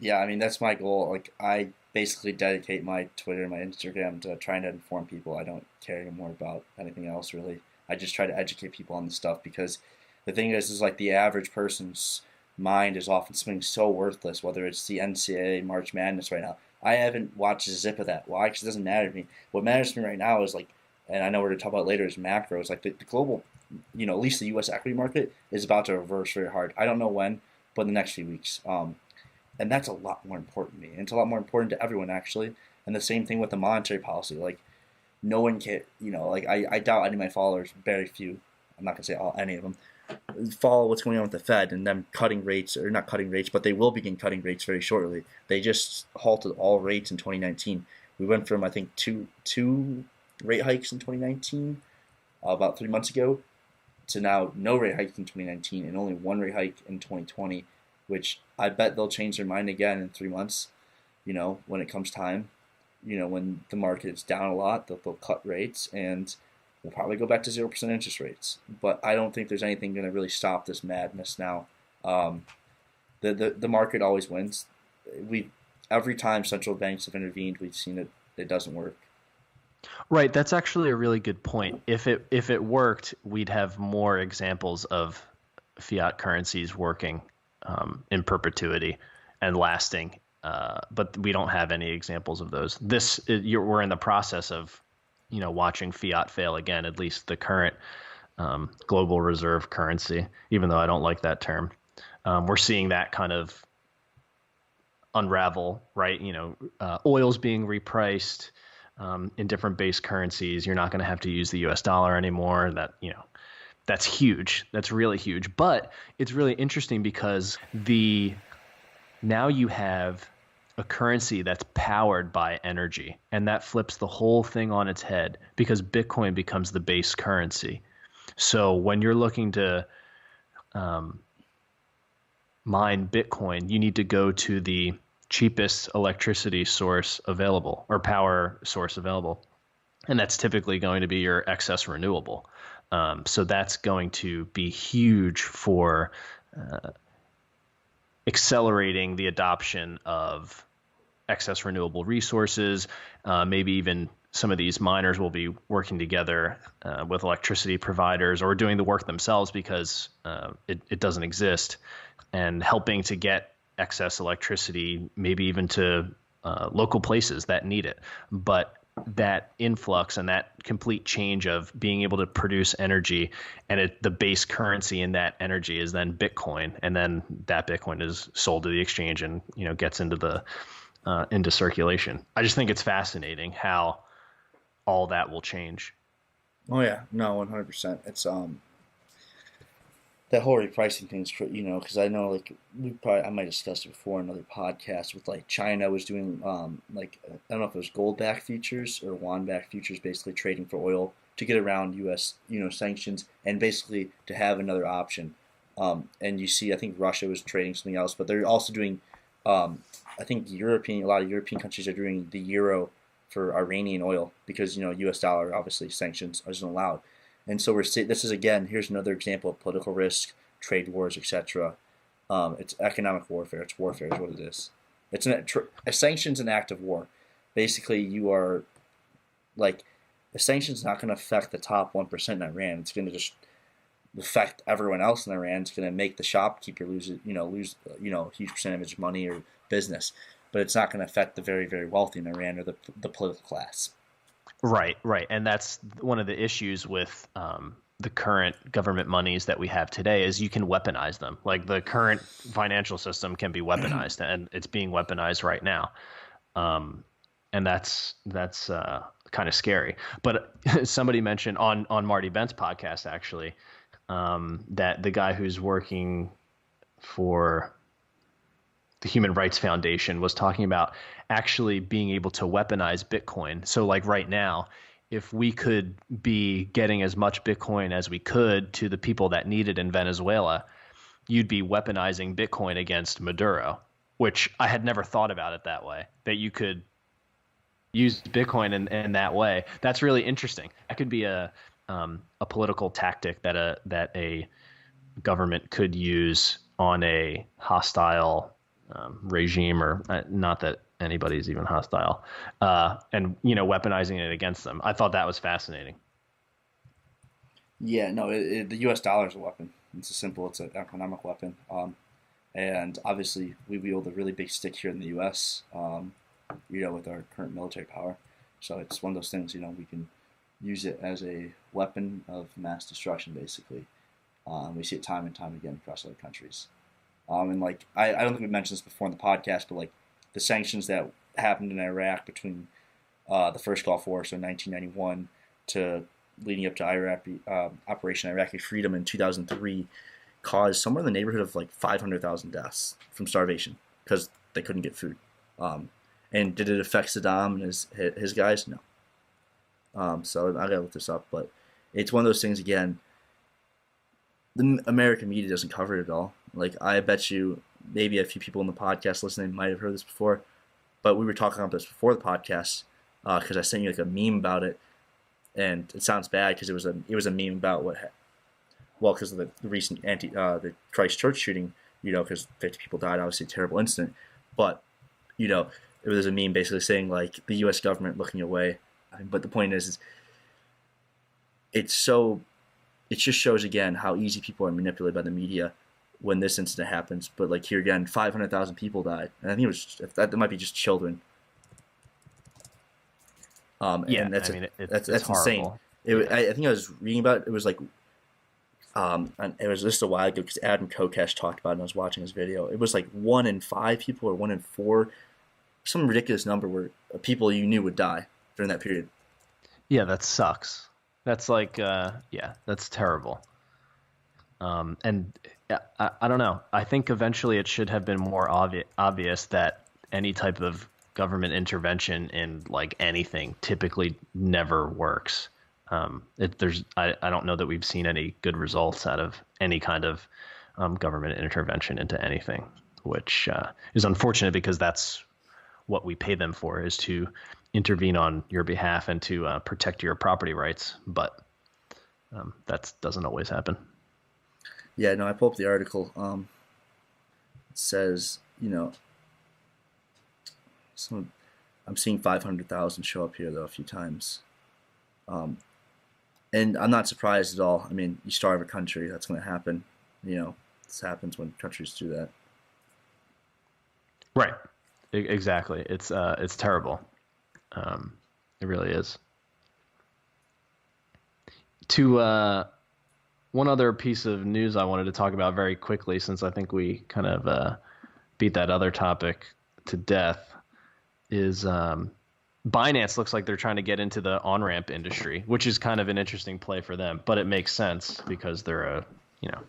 yeah, I mean that's my goal. Like I basically dedicate my Twitter and my Instagram to trying to inform people. I don't care anymore about anything else really. I just try to educate people on this stuff because the thing is like the average person's mind is often something so worthless, whether it's the NCAA March Madness right now. I haven't watched a zip of that. Why? Because it doesn't matter to me. What matters to me right now is like, and I know we're going to talk about later is macros. Like the global, at least the U.S. equity market is about to reverse very hard. I don't know when, but in the next few weeks. And that's a lot more important to me. And it's a lot more important to everyone actually. And the same thing with the monetary policy. Like no one can, like I doubt any of my followers, very few. I'm not gonna say any of them follow what's going on with the Fed and them cutting rates or not cutting rates, but they will begin cutting rates very shortly. They just halted all rates in 2019. We went from I think two rate hikes in 2019 about 3 months ago to now no rate hike in 2019 and only one rate hike in 2020, which I bet they'll change their mind again in 3 months. When it comes time, when the market's down a lot, they'll cut rates and we'll probably go back to 0% interest rates. But I don't think there's anything going to really stop this madness now. Um, the market always wins. We Every time central banks have intervened, we've seen it doesn't work. Right, that's actually a really good point. If it worked, we'd have more examples of fiat currencies working in perpetuity and lasting. But we don't have any examples of those. We're in the process of, watching fiat fail again. At least the current global reserve currency, even though I don't like that term, we're seeing that kind of unravel. Right, oil's being repriced in different base currencies. You're not going to have to use the U.S. dollar anymore. That's huge. That's really huge. But it's really interesting because now you have a currency that's powered by energy, and that flips the whole thing on its head because Bitcoin becomes the base currency. So when you're looking to mine Bitcoin, you need to go to the cheapest electricity source available or power source available. And that's typically going to be your excess renewable. So that's going to be huge for accelerating the adoption of excess renewable resources. Maybe even some of these miners will be working together with electricity providers or doing the work themselves because it doesn't exist, and helping to get excess electricity, maybe even to local places that need it. But that influx and that complete change of being able to produce energy, and the base currency in that energy is then Bitcoin, and then that Bitcoin is sold to the exchange and gets into the into circulation. I just think it's fascinating how all that will change. Oh yeah, no, 100%. It's that whole repricing thing is, because I know like I might have discussed it before in another podcast with like China was doing like I don't know if it was gold back futures or won back futures, basically trading for oil to get around U.S. Sanctions and basically to have another option. And you see, I think Russia was trading something else, but they're also doing. I think a lot of European countries are doing the euro for Iranian oil because U.S. dollar obviously sanctions isn't allowed. And so this is again, here's another example of political risk, trade wars, etc. It's economic warfare. It's warfare is what it is. A sanction's an act of war. Basically, you are like a sanction's not going to affect the top 1% in Iran. It's going to just affect everyone else in Iran. It's going to make the shopkeeper lose a huge percentage of money or business, but it's not going to affect the very, very wealthy in Iran or the political class. Right, and that's one of the issues with the current government monies that we have today is you can weaponize them. Like the current financial system can be weaponized, and it's being weaponized right now, and that's kind of scary. But somebody mentioned on Marty Bent's podcast actually that the guy who's working for the Human Rights Foundation was talking about actually being able to weaponize Bitcoin. So like right now, if we could be getting as much Bitcoin as we could to the people that need it in Venezuela, you'd be weaponizing Bitcoin against Maduro, which I had never thought about it that way, that you could use Bitcoin in that way. That's really interesting. That could be a political tactic that a government could use on a hostile regime, or not that anybody's even hostile, and weaponizing it against them. I thought that was fascinating. Yeah, no, the U.S. dollar is a weapon. It's it's an economic weapon, and obviously we wield a really big stick here in the U.S. With our current military power. So it's one of those things. We can use it as a weapon of mass destruction, basically. We see it time and time again across other countries. And like I don't think we mentioned this before in the podcast, but like the sanctions that happened in Iraq between the first Gulf War, so 1991, to leading up to Operation Iraqi Freedom in 2003, caused somewhere in the neighborhood of like 500,000 deaths from starvation because they couldn't get food. And did it affect Saddam and his guys? No. So I gotta look this up, but it's one of those things again. The American media doesn't cover it at all. Like I bet you maybe a few people in the podcast listening might have heard this before, but we were talking about this before the podcast because I sent you like a meme about it, and it sounds bad because it was a meme about because of the recent the Christchurch shooting, because 50 people died, obviously a terrible incident, but it was a meme basically saying like the U.S. government looking away, but the point is it just shows again how easy people are manipulated by the media when this incident happens. But like here again, 500,000 people died, and I think that might be just children. And that's insane. I think I was reading about it. It was like, and it was just a while ago because Adam Kokesh talked about it and I was watching his video. It was like 1 in 5 people or 1 in 4, some ridiculous number where people you knew would die during that period. Yeah, that sucks. That's like, that's terrible. And I don't know. I think eventually it should have been more obvious that any type of government intervention in like anything typically never works. I don't know that we've seen any good results out of any kind of government intervention into anything, which is unfortunate because that's what we pay them for, is to intervene on your behalf and to protect your property rights. But that doesn't always happen. Yeah, no, I pulled up the article. It says, I'm seeing 500,000 show up here, though, a few times. And I'm not surprised at all. I mean, you starve a country, that's going to happen. This happens when countries do that. Right. Exactly. It's terrible. It really is. To one other piece of news I wanted to talk about very quickly, since I think we kind of beat that other topic to death. is Binance looks like they're trying to get into the on-ramp industry, which is kind of an interesting play for them, but it makes sense because they're you know,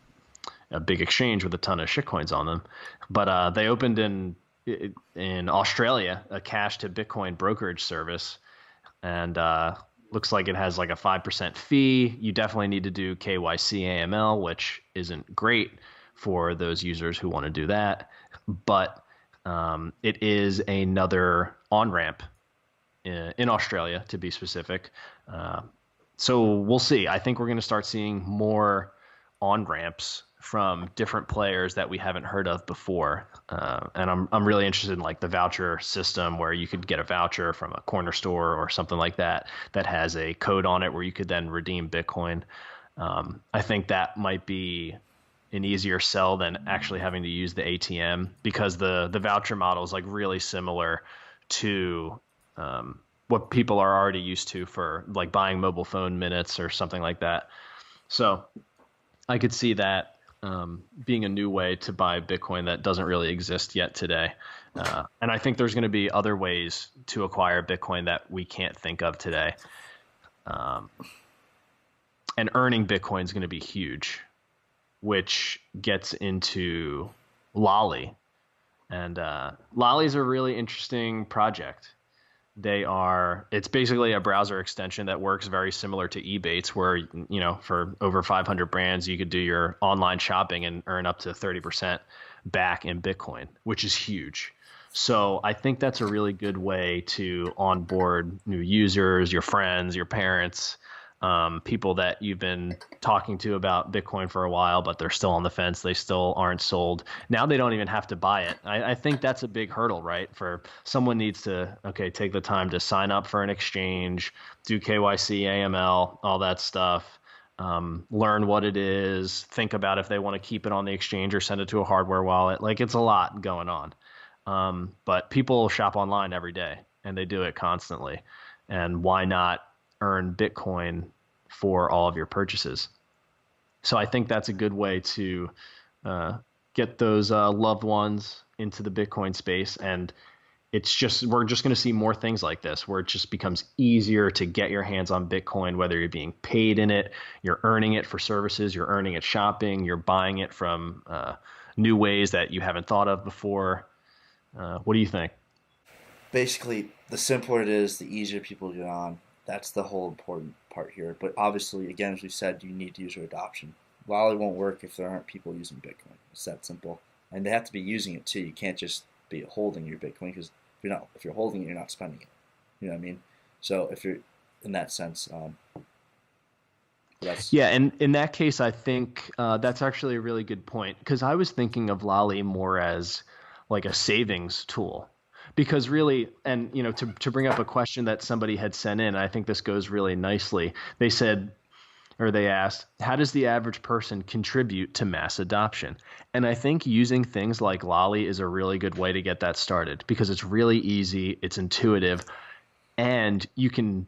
a big exchange with a ton of shitcoins on them. But they opened in Australia a cash to Bitcoin brokerage service, and looks like it has like a 5% fee. You definitely need to do KYC AML, which isn't great for those users who want to do that. But it is another on ramp in Australia, to be specific. So we'll see. I think we're going to start seeing more on ramps from different players that we haven't heard of before. And I'm really interested in like the voucher system where you could get a voucher from a corner store or something like that that has a code on it where you could then redeem Bitcoin. I think that might be an easier sell than actually having to use the ATM, because the voucher model is like really similar to what people are already used to for like buying mobile phone minutes or something like that. So I could see that being a new way to buy Bitcoin that doesn't really exist yet today. And I think there's going to be other ways to acquire Bitcoin that we can't think of today. And earning Bitcoin is going to be huge, which gets into Lolli. And Lolli is a really interesting project. It's basically a browser extension that works very similar to Ebates, where, you know, for over 500 brands, you could do your online shopping and earn up to 30% back in Bitcoin, which is huge. So I think that's a really good way to onboard new users, your friends, your parents, people that you've been talking to about Bitcoin for a while, but they're still on the fence. They still aren't sold. Now they don't even have to buy it. I think that's a big hurdle, right? For someone needs to, take the time to sign up for an exchange, do KYC, AML, all that stuff, learn what it is, think about if they want to keep it on the exchange or send it to a hardware wallet. Like, it's a lot going on. But people shop online every day and they do it constantly. And why not earn Bitcoin for all of your purchases? So I think that's a good way to get those loved ones into the Bitcoin space. And we're just going to see more things like this, where it just becomes easier to get your hands on Bitcoin, whether you're being paid in it, you're earning it for services, you're earning it shopping, you're buying it from new ways that you haven't thought of before. What do you think? Basically, the simpler it is, the easier people get on. That's the whole important part here. But obviously, again, as we said, you need user adoption. Lolli won't work if there aren't people using Bitcoin. It's that simple. And they have to be using it too. You can't just be holding your Bitcoin, because if you're holding it, you're not spending it. You know what I mean? So if you're in that sense, yeah. And in that case, I think that's actually a really good point, because I was thinking of Lolli more as like a savings tool. Because really, and to bring up a question that somebody had sent in, I think this goes really nicely. They said, or they asked, how does the average person contribute to mass adoption? And I think using things like Lolli is a really good way to get that started, because it's really easy, it's intuitive, and you can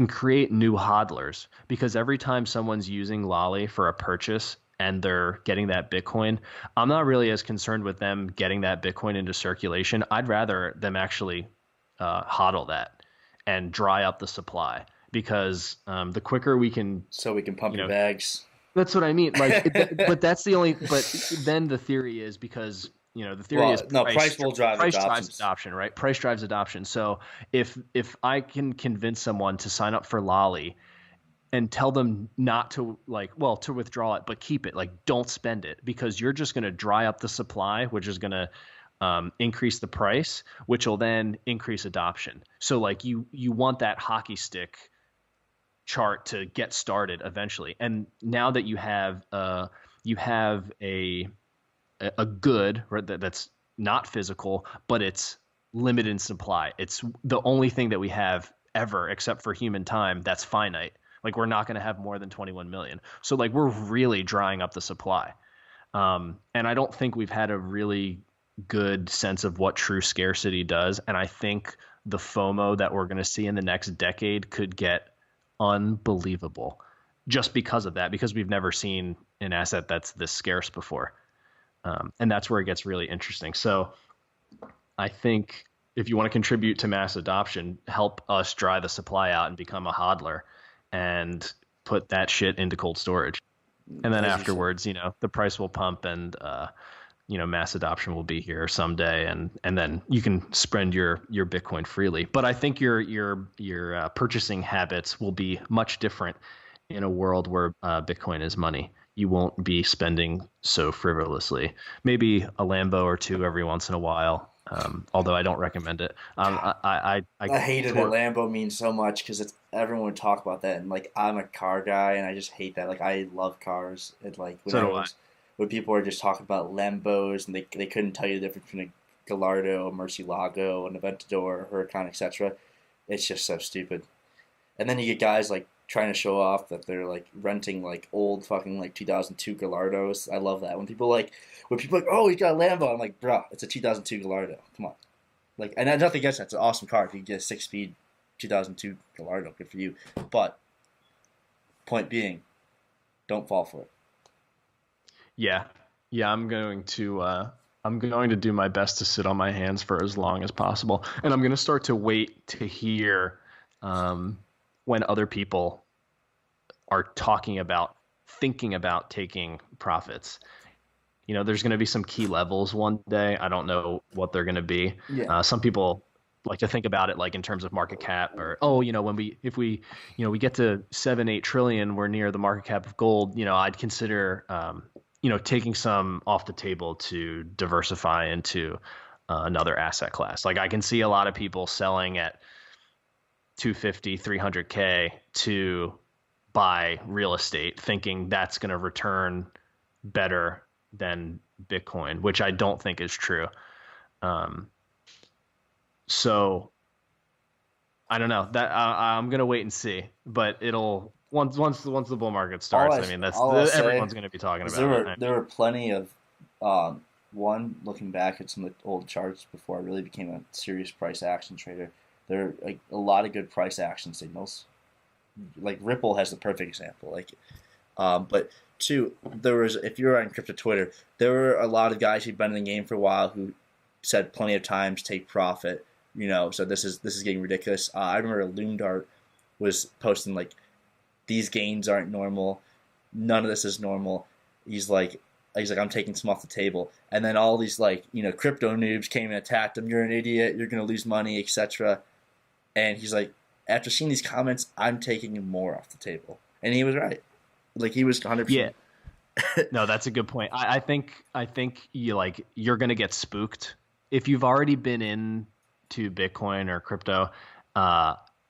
create new hodlers, because every time someone's using Lolli for a purchase and they're getting that Bitcoin, I'm not really as concerned with them getting that Bitcoin into circulation. I'd rather them actually hodl that and dry up the supply, because the quicker we can... So we can pump your bags. That's what I mean. Like, but that's the only... But then the theory is, because... the theory is price will drive adoption, right? Price drives adoption. So if I can convince someone to sign up for Lolli and tell them not to to withdraw it, but keep it, like, don't spend it, because you're just going to dry up the supply, which is going to increase the price, which will then increase adoption. So like you want that hockey stick chart to get started eventually. And now that you have a good, right, that's not physical, but it's limited in supply. It's the only thing that we have ever, except for human time, that's finite. Like, we're not going to have more than 21 million. So like, we're really drying up the supply. And I don't think we've had a really good sense of what true scarcity does. And I think the FOMO that we're going to see in the next decade could get unbelievable just because of that, because we've never seen an asset that's this scarce before. And that's where it gets really interesting. So I think if you want to contribute to mass adoption, help us dry the supply out and become a hodler and put that shit into cold storage. And then As you said. afterwards, the price will pump and mass adoption will be here someday, and then you can spend your Bitcoin freely. But I think your purchasing habits will be much different in a world where Bitcoin is money. You won't be spending so frivolously. Maybe a Lambo or two every once in a while. Although I don't recommend it. I hated that Lambo means so much because it's everyone would talk about that, and like I'm a car guy, and I just hate that. Like I love cars, and like when people are just talking about Lambos and they couldn't tell you the difference between a Gallardo, a Murcielago, an Aventador, a Huracan, etc. It's just so stupid. And then you get guys like trying to show off that they're like renting like old fucking like 2002 Gallardos. I love that when people like oh, he got a Lambo. I'm like, bro, it's a 2002 Gallardo. Come on, like, and I nothing against that. It's an awesome car. If you get a 6-speed 2002 Gallardo, good for you. But point being, don't fall for it. Yeah, yeah, I'm going to do my best to sit on my hands for as long as possible, and I'm going to start to wait to hear when other people are thinking about taking profits. There's going to be some key levels one day. I don't know what they're going to be. Yeah. Some people like to think about it like in terms of market cap, or if we get to 7-8 trillion, we're near the market cap of gold. I'd consider taking some off the table to diversify into another asset class. Like I can see a lot of people selling at 250, 300K to buy real estate, thinking that's going to return better than Bitcoin, which I don't think is true. So I don't know that I'm going to wait and see, but it'll once the bull market starts. Everyone's going to be talking about it. There were plenty of one looking back at some of the old charts before I really became a serious price action trader. There are like a lot of good price action signals. Like Ripple has the perfect example. But two, there was, if you're on crypto Twitter, there were a lot of guys who'd been in the game for a while who said plenty of times take profit. So this is getting ridiculous. I remember Loomdart was posting like, these gains aren't normal. None of this is normal. He's like, I'm taking some off the table. And then all these crypto noobs came and attacked him. You're an idiot. You're going to lose money, etc. And he's like, after seeing these comments, I'm taking more off the table. And he was right. Like he was 100%. Yeah. No, that's a good point. I think you're going to get spooked. If you've already been into Bitcoin or crypto,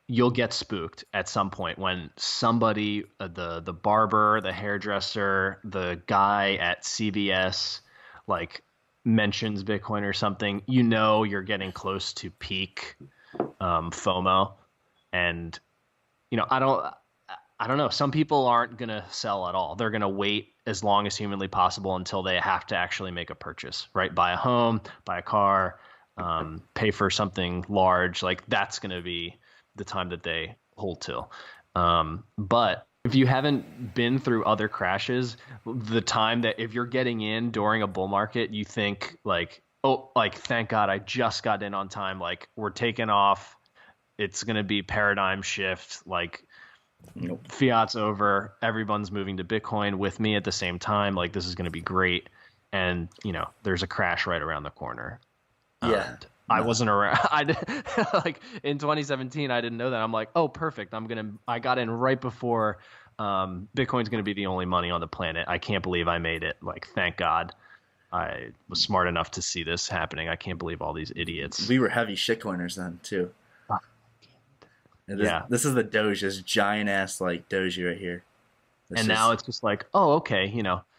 you'll get spooked at some point when somebody, the barber, the hairdresser, the guy at CVS, like mentions Bitcoin or something. You're getting close to peak FOMO, and I don't know. Some people aren't gonna sell at all. They're gonna wait as long as humanly possible until they have to actually make a purchase, right? Buy a home, buy a car, pay for something large. Like that's gonna be the time that they hold till. But if you haven't been through other crashes, the time that if you're getting in during a bull market, you think like, oh, like thank God I just got in on time. Like we're taking off. It's going to be paradigm shift. Like fiat's over. Everyone's moving to Bitcoin with me at the same time. Like this is going to be great. And there's a crash right around the corner. Yeah. I wasn't around. Like in 2017, I didn't know that. I'm like, oh, perfect. I got in right before Bitcoin's going to be the only money on the planet. I can't believe I made it. Like, thank God I was smart enough to see this happening. I can't believe all these idiots. We were heavy shitcoiners then too. This is the Doge, this giant ass like Doge right here. Now it's just like, oh, okay.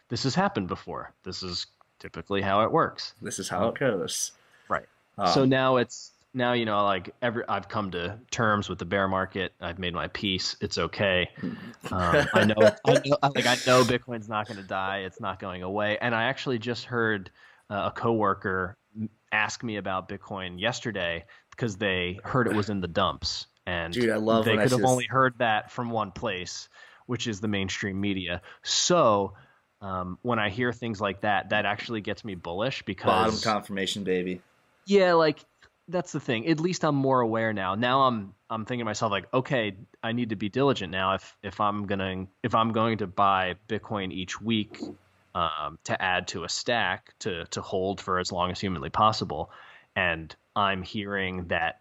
This has happened before. This is typically how it works. This is how it goes. Right. So now I've come to terms with the bear market. I've made my peace. It's okay. I know Bitcoin's not going to die. It's not going away. And I actually just heard a coworker ask me about Bitcoin yesterday because they heard it was in the dumps. And dude, I love they could have only heard that from one place, which is the mainstream media. So when I hear things like that, that actually gets me bullish because bottom confirmation, baby. Yeah, like that's the thing. At least I'm more aware now. Now I'm thinking to myself like, okay, I need to be diligent now if I'm going to buy Bitcoin each week to add to a stack to hold for as long as humanly possible. And I'm hearing that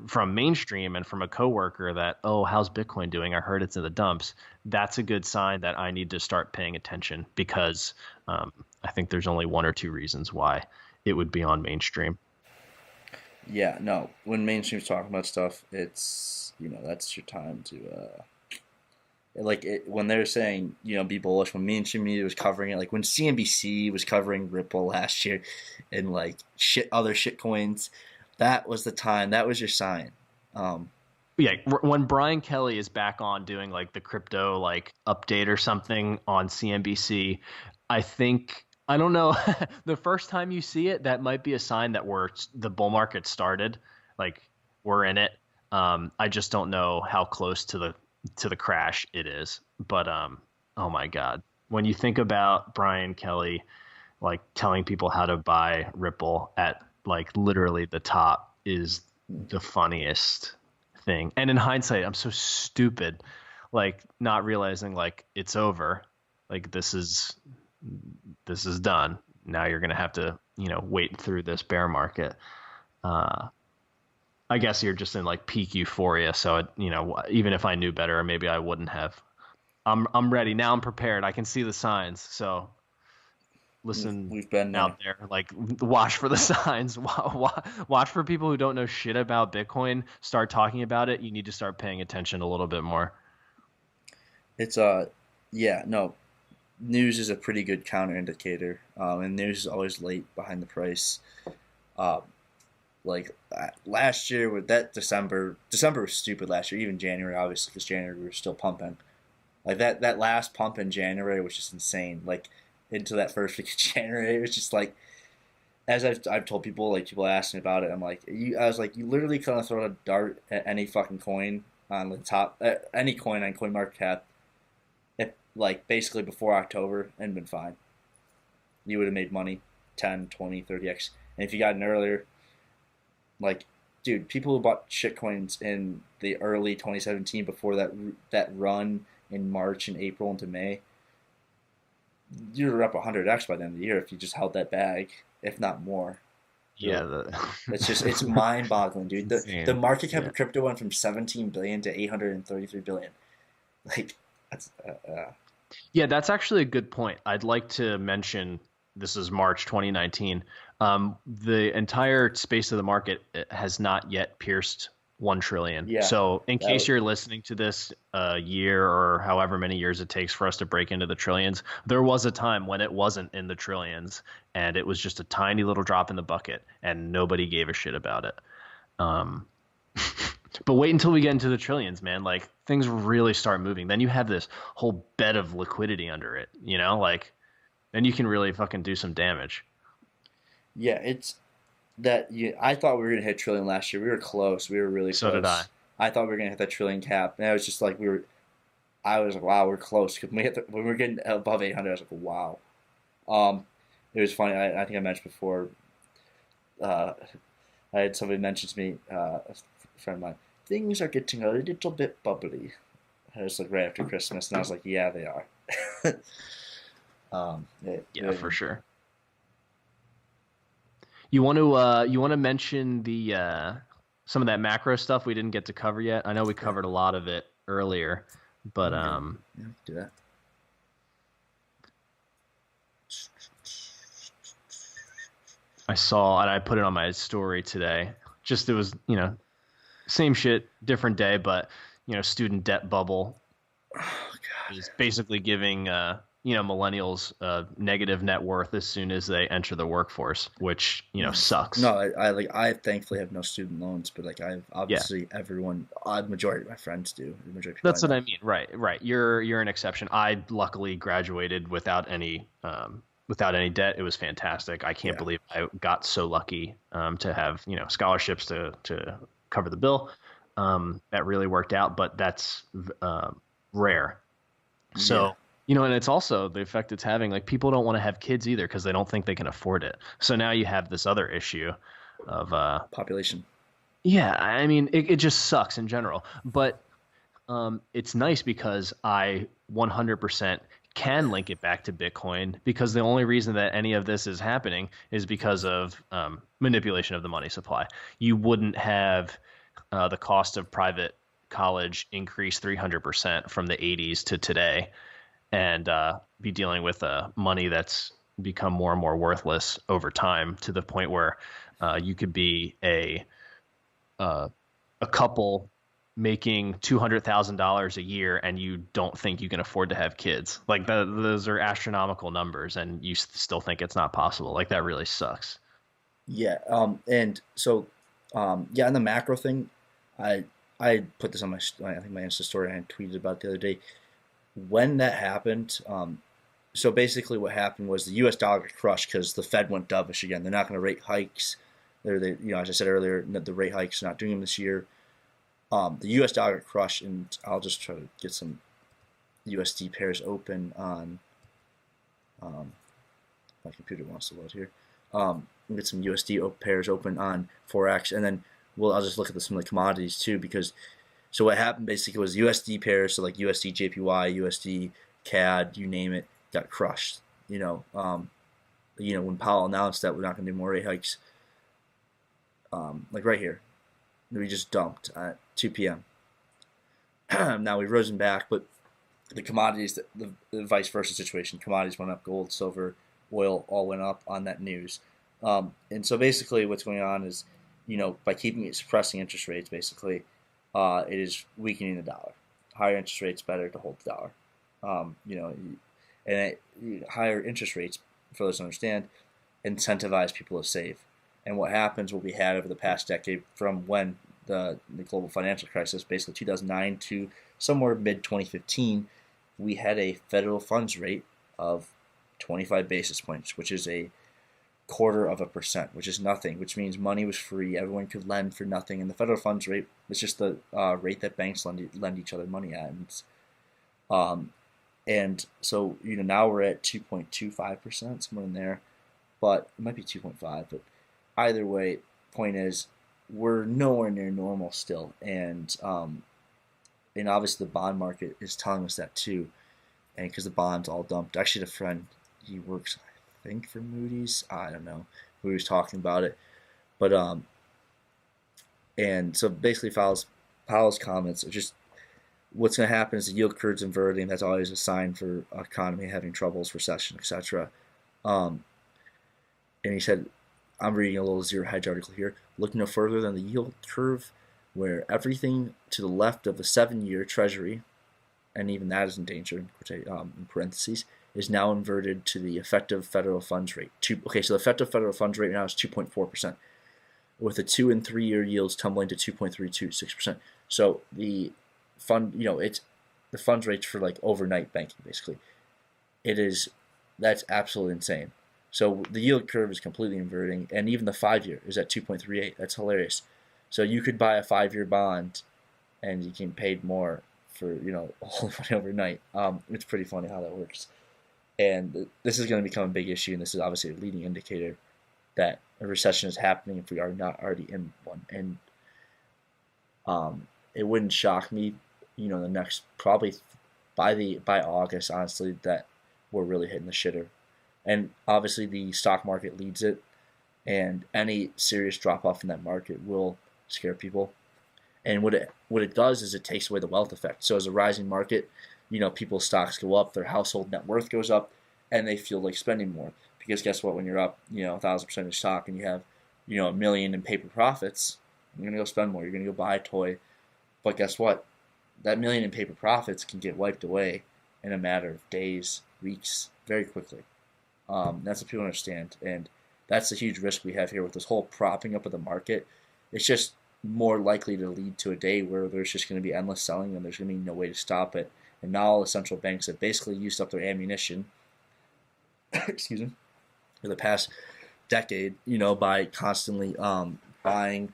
from mainstream and from a coworker that, oh, how's Bitcoin doing? I heard it's in the dumps. That's a good sign that I need to start paying attention because I think there's only one or two reasons why it would be on mainstream. Yeah, no. When mainstream's talking about stuff, it's that's your time to when they're saying be bullish. When mainstream media was covering it, like when CNBC was covering Ripple last year, and like other shit coins, that was the time. That was your sign. Um, Yeah, when Brian Kelly is back on doing like the crypto like update or something on CNBC, I think I don't know. The first time you see it, that might be a sign that the bull market started, like we're in it. I just don't know how close to the crash it is. But oh my God, when you think about Brian Kelly like telling people how to buy Ripple at like literally the top is the funniest thing. And in hindsight, I'm so stupid, like not realizing like it's over. Like this is done. Now you're gonna have to, wait through this bear market. Uh, I guess you're just in like peak euphoria. So even if I knew better, maybe I wouldn't have. I'm ready now. I'm prepared. I can see the signs. So listen we've been there. out there, like watch for the signs. Watch for people who don't know shit about Bitcoin. Start talking about it. You need to start paying attention a little bit more. It's yeah, no. News is a pretty good counter indicator, and news is always late behind the price. Uh, last year with that December was stupid last year. Even January, obviously, because January we were still pumping. Like that last pump in January was just insane. Like into that first week of January, it was just like as I've told people, like people ask me about it, I was like, you literally could have thrown a dart at any fucking coin on the top, any coin on CoinMarketCap, if like basically before October and been fine. You would have made money, 10, 20, 30x. And if you got in earlier, like, dude, people who bought shit coins in the early 2017 before that run in March and April into May, you were up 100x by the end of the year if you just held that bag, if not more. Yeah, It's mind-boggling, dude. The market cap yeah. of crypto went from 17 billion to 833 billion. Like that's Yeah, that's actually a good point. I'd like to mention this is March 2019. The entire space of the market has not yet pierced 1 trillion. yeah. So, in That case was, you're listening to this a year or however many years it takes for us to break into the trillions, there was a time when it wasn't in the trillions and it was just a tiny little drop in the bucket and nobody gave a shit about it. Um, but wait until we get into the trillions, man. Like things really start moving. Then you have this whole bed of liquidity under it, like then you can really fucking do some damage. yeah, it's that I thought we were gonna hit trillion last year. We were close. We were really So did I. close. I thought we were gonna hit that trillion cap, and I was just like we were. I was like, wow, we're close. When we were getting above 800, I was like, wow. Um, it was funny. I think I mentioned before. Uh, I had somebody mention to me, a friend of mine, things are getting a little bit bubbly. And it was like right after Christmas, and I was like, yeah, they are. Yeah, for sure. You want to mention the some of that macro stuff we didn't get to cover yet? I know we covered a lot of it earlier, but Yeah, do that. I saw and I put it on my story today. Just it was, same shit, different day, but student debt bubble Oh God. is basically giving millennials negative net worth as soon as they enter the workforce, which sucks. No, I thankfully have no student loans, but like I've Yeah, obviously everyone, the majority of my friends do. The majority of people I that's what know. I mean. Right, right. You're an exception. I luckily graduated without any debt. It was fantastic. I can't Yeah, believe I got so lucky to have scholarships to cover the bill. That really worked out, but that's rare. yeah, So, and it's also the effect it's having. Like people don't want to have kids either because they don't think they can afford it. So now you have this other issue. of Population. yeah, I mean, it just sucks in general. But it's nice because I 100% can link it back to Bitcoin because the only reason that any of this is happening is because of manipulation of the money supply. You wouldn't have the cost of private college increase 300% from the 80s to today and be dealing with money that's become more and more worthless over time to the point where you could be uh, a couple making $200,000 a year and you don't think you can afford to have kids. Like those are astronomical numbers, and you still think it's not possible. Like that really sucks. Yeah. And so, yeah, on the macro thing, I I put this on I think my Insta story. I tweeted about it the other day. When that happened, so basically what happened was the U.S. dollar got crushed because the Fed went dovish again. They're not going to rate hikes. As I said earlier, the rate hikes not doing them this year. The U.S. dollar got crushed, and I'll just try to get some USD pairs open on. Um, my computer wants to load here. Get some USD pairs open on Forex, and then I'll just look at some of the commodities too because so what happened basically was USD pairs, so like USD JPY, USD CAD, you name it, got crushed. When Powell announced that we're not going to do more rate hikes, like right here, we just dumped at 2 p.m. Now we've risen back, but the commodities, the vice versa situation, commodities went up, gold, silver, oil all went up on that news. And so basically what's going on is, by keeping it suppressing interest rates, basically, it is weakening the dollar. Higher interest rates better to hold the dollar. Um, you know, higher interest rates, for those to understand, incentivize people to save. And what happens, what we had over the past decade from when the global financial crisis, basically 2009 to somewhere mid 2015, we had a federal funds rate of 25 basis points, which is a quarter of a percent, which is nothing, which means money was free. Everyone could lend for nothing. And the federal funds rate was just the rate that banks lend each other money at. Um, and so, now we're at 2.25%, somewhere in there, but it might be 2.5. But either way, point is, we're nowhere near normal still. And obviously the bond market is telling us that too. And because the bonds all dumped. Actually, a friend, he works, I think, for Moody's. I don't know who was talking about it, but and so basically, Powell's comments are just what's going to happen is the yield curve's inverting. That's always a sign for economy having troubles, recession, etc. Um, and he said, I'm reading a little zero hedge article here. Look no further than the yield curve, where everything to the left of the 7-year Treasury, and even that is in danger, in parentheses, is now inverted to the effective federal funds rate. Okay, so the effective federal funds rate now is 2.4%, with the 2 and 3-year yields tumbling to 2.326%. So the it's the funds rates for like overnight banking, basically. That's absolutely insane. So the yield curve is completely inverting, and even the 5-year is at 2.38. That's hilarious. So you could buy a 5-year bond, and you can pay more for all the money overnight. It's pretty funny how that works, and this is going to become a big issue, and this is obviously a leading indicator that a recession is happening if we are not already in one. And it wouldn't shock me, the next probably by August, honestly, that we're really hitting the shitter. And obviously the stock market leads it, and any serious drop off in that market will scare people. And what it does is it takes away the wealth effect. So as a rising market, people's stocks go up, their household net worth goes up, and they feel like spending more. Because guess what? When you're up, 1,000% of stock, and you have, $1 million in paper profits, you're gonna go spend more. You're gonna go buy a toy. But guess what? That $1 million in paper profits can get wiped away in a matter of days, weeks, very quickly. That's what people understand, and that's the huge risk we have here with this whole propping up of the market. It's just more likely to lead to a day where there's just going to be endless selling and there's going to be no way to stop it. And now all the central banks have basically used up their ammunition, excuse me, for the past decade, by constantly buying.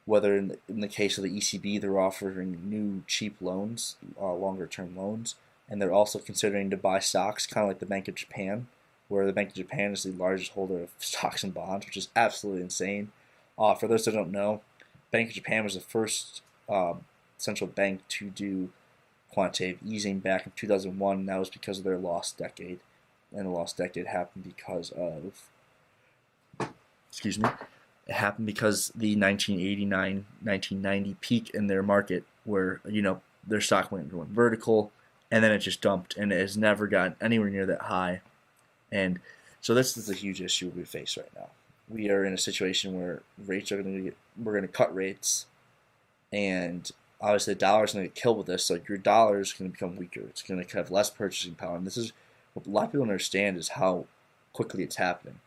Whether in the case of the ECB, they're offering new cheap loans, longer term loans, and they're also considering to buy stocks, kind of like the Bank of Japan, where the Bank of Japan is the largest holder of stocks and bonds, which is absolutely insane. For those that don't know, Bank of Japan was the first central bank to do quantitative easing back in 2001. That was because of their lost decade, and the lost decade happened because of, excuse me, it happened because the 1989-1990 peak in their market, where their stock went vertical, and then it just dumped, and it has never gotten anywhere near that high. And so this is a huge issue we face right now. We are in a situation where we're going to cut rates, and obviously the dollar is going to get killed with this. So your dollar is going to become weaker. It's going to have less purchasing power. And this is what a lot of people don't understand, is how quickly it's happening.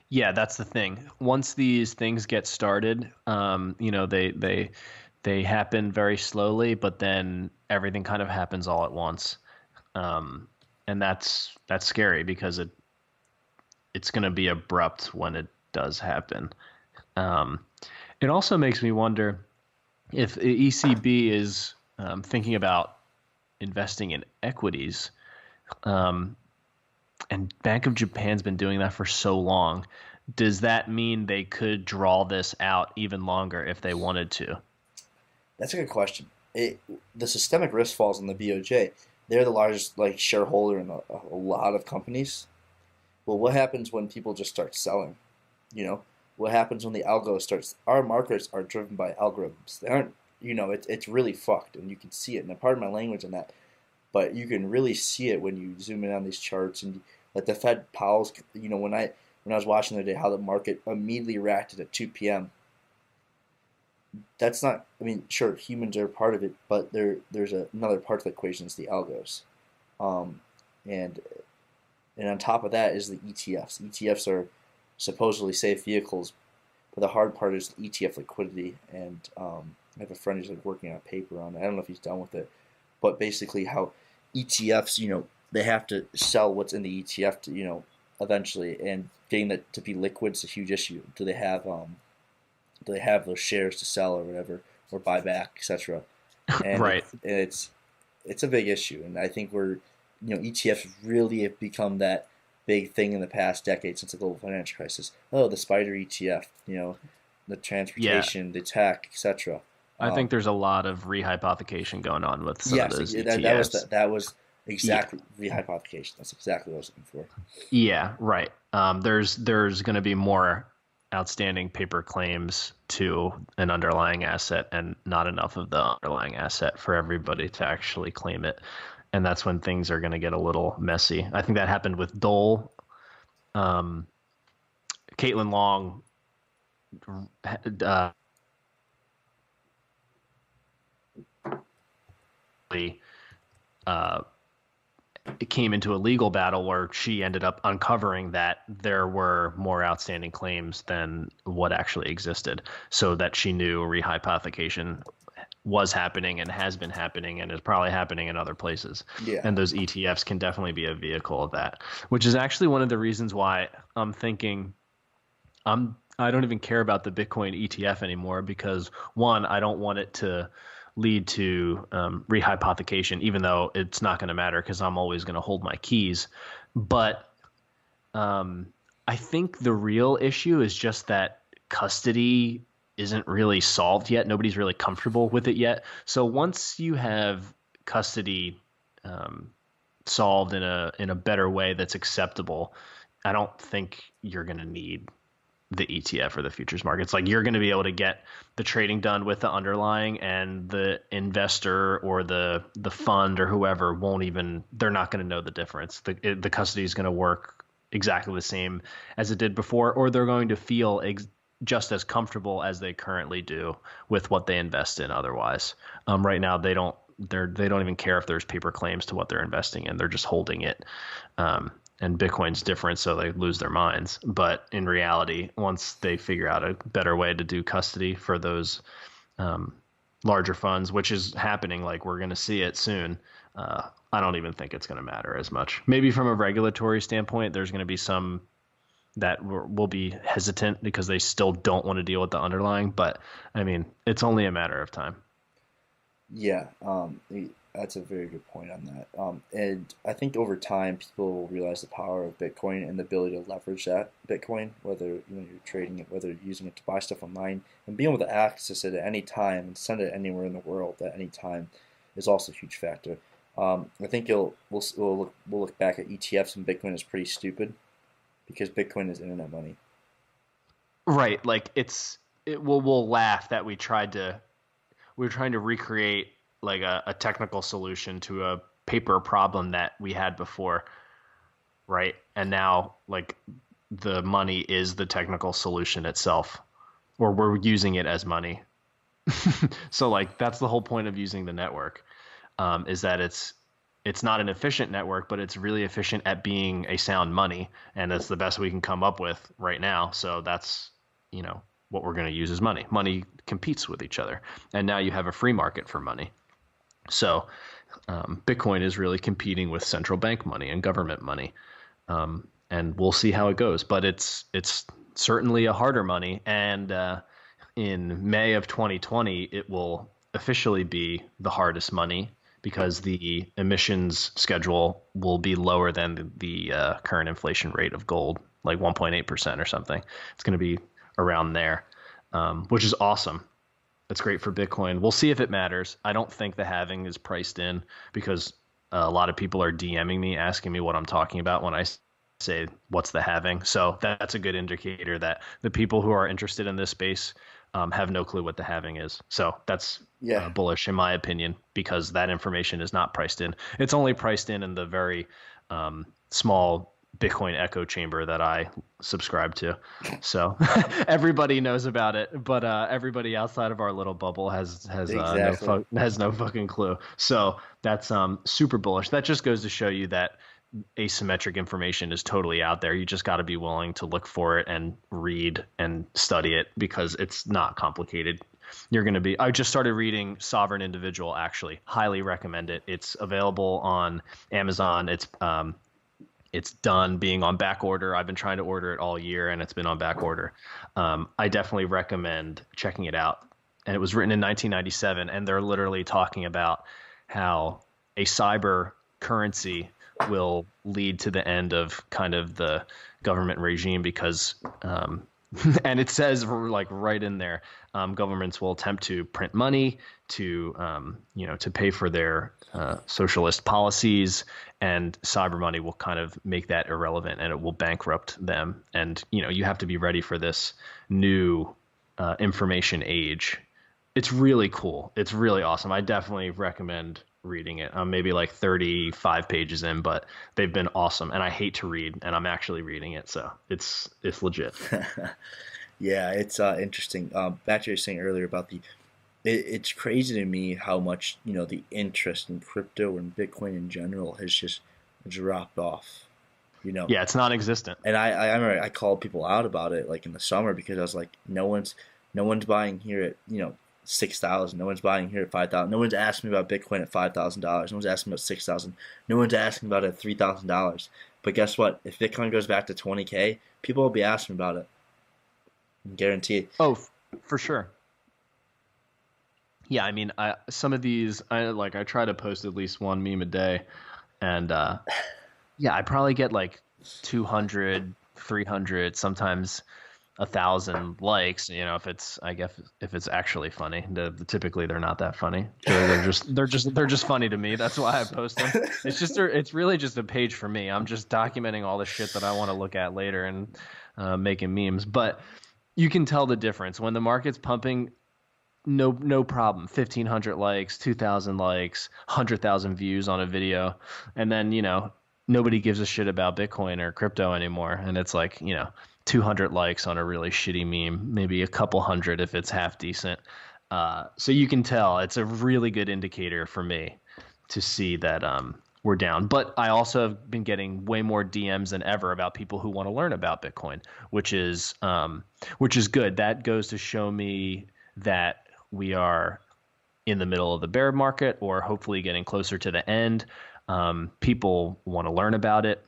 Yeah, that's the thing. Once these things get started, they happen very slowly, but then everything kind of happens all at once, and that's scary because it's going to be abrupt when it does happen. It also makes me wonder if the ECB is thinking about investing in equities. And Bank of Japan's been doing that for so long. Does that mean they could draw this out even longer if they wanted to? That's a good question. The systemic risk falls on the BOJ. They're the largest shareholder in a lot of companies. Well, what happens when people just start selling? What happens when the algo starts? Our markets are driven by algorithms. They aren't. It's really fucked, and you can see it. And pardon my language on that, but you can really see it when you zoom in on these charts. And like the Fed Powell's, when I was watching the other day, how the market immediately reacted at 2 p.m. That's not. I mean, sure, humans are part of it, but there's another part of the equation is the algos, and on top of that is the ETFs. ETFs are supposedly safe vehicles, but the hard part is ETF liquidity. And I have a friend who's working on a paper on it. I don't know if he's done with it, but basically how ETFs, they have to sell what's in the ETF to, eventually, and getting that to be liquid is a huge issue. Do they have those shares to sell or whatever, or buy back, etc.? And Right. It's a big issue, and I think ETFs really have become that big thing in the past decade since the global financial crisis. Oh, the spider ETF, the transportation, the tech, etc. I think there's a lot of rehypothecation going on with some of those ETFs. That was exactly rehypothecation. That's exactly what I was looking for. Yeah, right. There's going to be more outstanding paper claims to an underlying asset and not enough of the underlying asset for everybody to actually claim it. And that's when things are going to get a little messy. I think that happened with Dole. Caitlin Long it came into a legal battle where she ended up uncovering that there were more outstanding claims than what actually existed, so that she knew rehypothecation was happening and has been happening and is probably happening in other places. Yeah. And those ETFs can definitely be a vehicle of that, which is actually one of the reasons why I'm thinking I don't even care about the Bitcoin ETF anymore, because one, I don't want it to lead to rehypothecation, even though it's not going to matter because I'm always going to hold my keys. But I think the real issue is just that custody isn't really solved yet. Nobody's really comfortable with it yet. So once you have custody solved in a better way that's acceptable, I don't think you're going to need the ETF or the futures markets. Like, you're going to be able to get the trading done with the underlying, and the investor or the fund or whoever they're not going to know the difference. The custody is going to work exactly the same as it did before, or they're going to feel just as comfortable as they currently do with what they invest in otherwise. Right now, they don't even care if there's paper claims to what they're investing in. They're just holding it. And Bitcoin's different, so they lose their minds. But in reality, once they figure out a better way to do custody for those larger funds, which is happening, like we're going to see it soon, I don't even think it's going to matter as much. Maybe from a regulatory standpoint, there's going to be some that will be hesitant because they still don't want to deal with the underlying. But, I mean, it's only a matter of time. Yeah, That's a very good point on that. And I think over time, people will realize the power of Bitcoin and the ability to leverage that Bitcoin, whether you're trading it, whether you're using it to buy stuff online, and being able to access it at any time and send it anywhere in the world at any time is also a huge factor. I think we'll look back at ETFs and Bitcoin as pretty stupid because Bitcoin is internet money. Right. Like we'll laugh that we're trying to recreate like a technical solution to a paper problem that we had before, right? And now like the money is the technical solution itself, or we're using it as money. So like that's the whole point of using the network, is that it's not an efficient network, but it's really efficient at being a sound money, and that's the best we can come up with right now. So that's what we're going to use as money. Money competes with each other, and now you have a free market for money. So Bitcoin is really competing with central bank money and government money, and we'll see how it goes. But it's certainly a harder money, and in May of 2020, it will officially be the hardest money because the emissions schedule will be lower than the current inflation rate of gold, like 1.8% or something. It's going to be around there, which is awesome. It's great for Bitcoin. We'll see if it matters. I don't think the halving is priced in because a lot of people are DMing me asking me what I'm talking about when I say what's the halving. So that's a good indicator that the people who are interested in this space have no clue what the halving is. So that's bullish in my opinion because that information is not priced in. It's only priced in the very small Bitcoin echo chamber that I subscribe to. So everybody knows about it, but everybody outside of our little bubble has Exactly. no fucking clue. So that's super bullish. That just goes to show you that asymmetric information is totally out there. You just got to be willing to look for it and read and study it because it's not complicated. I just started reading Sovereign Individual, actually. Highly recommend it. It's available on Amazon. It's done being on back order. I've been trying to order it all year and it's been on back order. I definitely recommend checking it out. And it was written in 1997, and they're literally talking about how a cyber currency will lead to the end of kind of the government regime because and it says like right in there, governments will attempt to print money to to pay for their socialist policies, and cyber money will kind of make that irrelevant and it will bankrupt them. And you have to be ready for this new information age. It's really cool. It's really awesome. I definitely recommend reading it. I'm maybe like 35 pages in, but they've been awesome. And I hate to read, and I'm actually reading it, so it's legit. Yeah, it's interesting. Back to what you were saying earlier about it's crazy to me how much the interest in crypto and Bitcoin in general has just dropped off. Yeah, it's non-existent. And I remember I called people out about it like in the summer because I was like, no one's buying here at 6,000. No one's buying here at 5,000. No one's asking me about Bitcoin at $5,000. No one's asking about 6,000. No one's asking about it at $3,000. But guess what? If Bitcoin goes back to 20K, people will be asking about it. Guaranteed. Oh, for sure. Yeah, I mean, some of these, I try to post at least one meme a day, and yeah, I probably get like 200, 300, sometimes 1,000 likes. I guess if it's actually funny. Typically they're not that funny. They're just funny to me. That's why I post them. It's really just a page for me. I'm just documenting all the shit that I want to look at later and making memes. But you can tell the difference when the market's pumping. No problem. 1,500 likes, 2,000 likes, 100,000 views on a video, and then nobody gives a shit about Bitcoin or crypto anymore, and it's like 200 likes on a really shitty meme, maybe a couple hundred if it's half decent. So you can tell it's a really good indicator for me to see that we're down. But I also have been getting way more DMs than ever about people who want to learn about Bitcoin, which is good. That goes to show me that we are in the middle of the bear market, or hopefully getting closer to the end. People want to learn about it.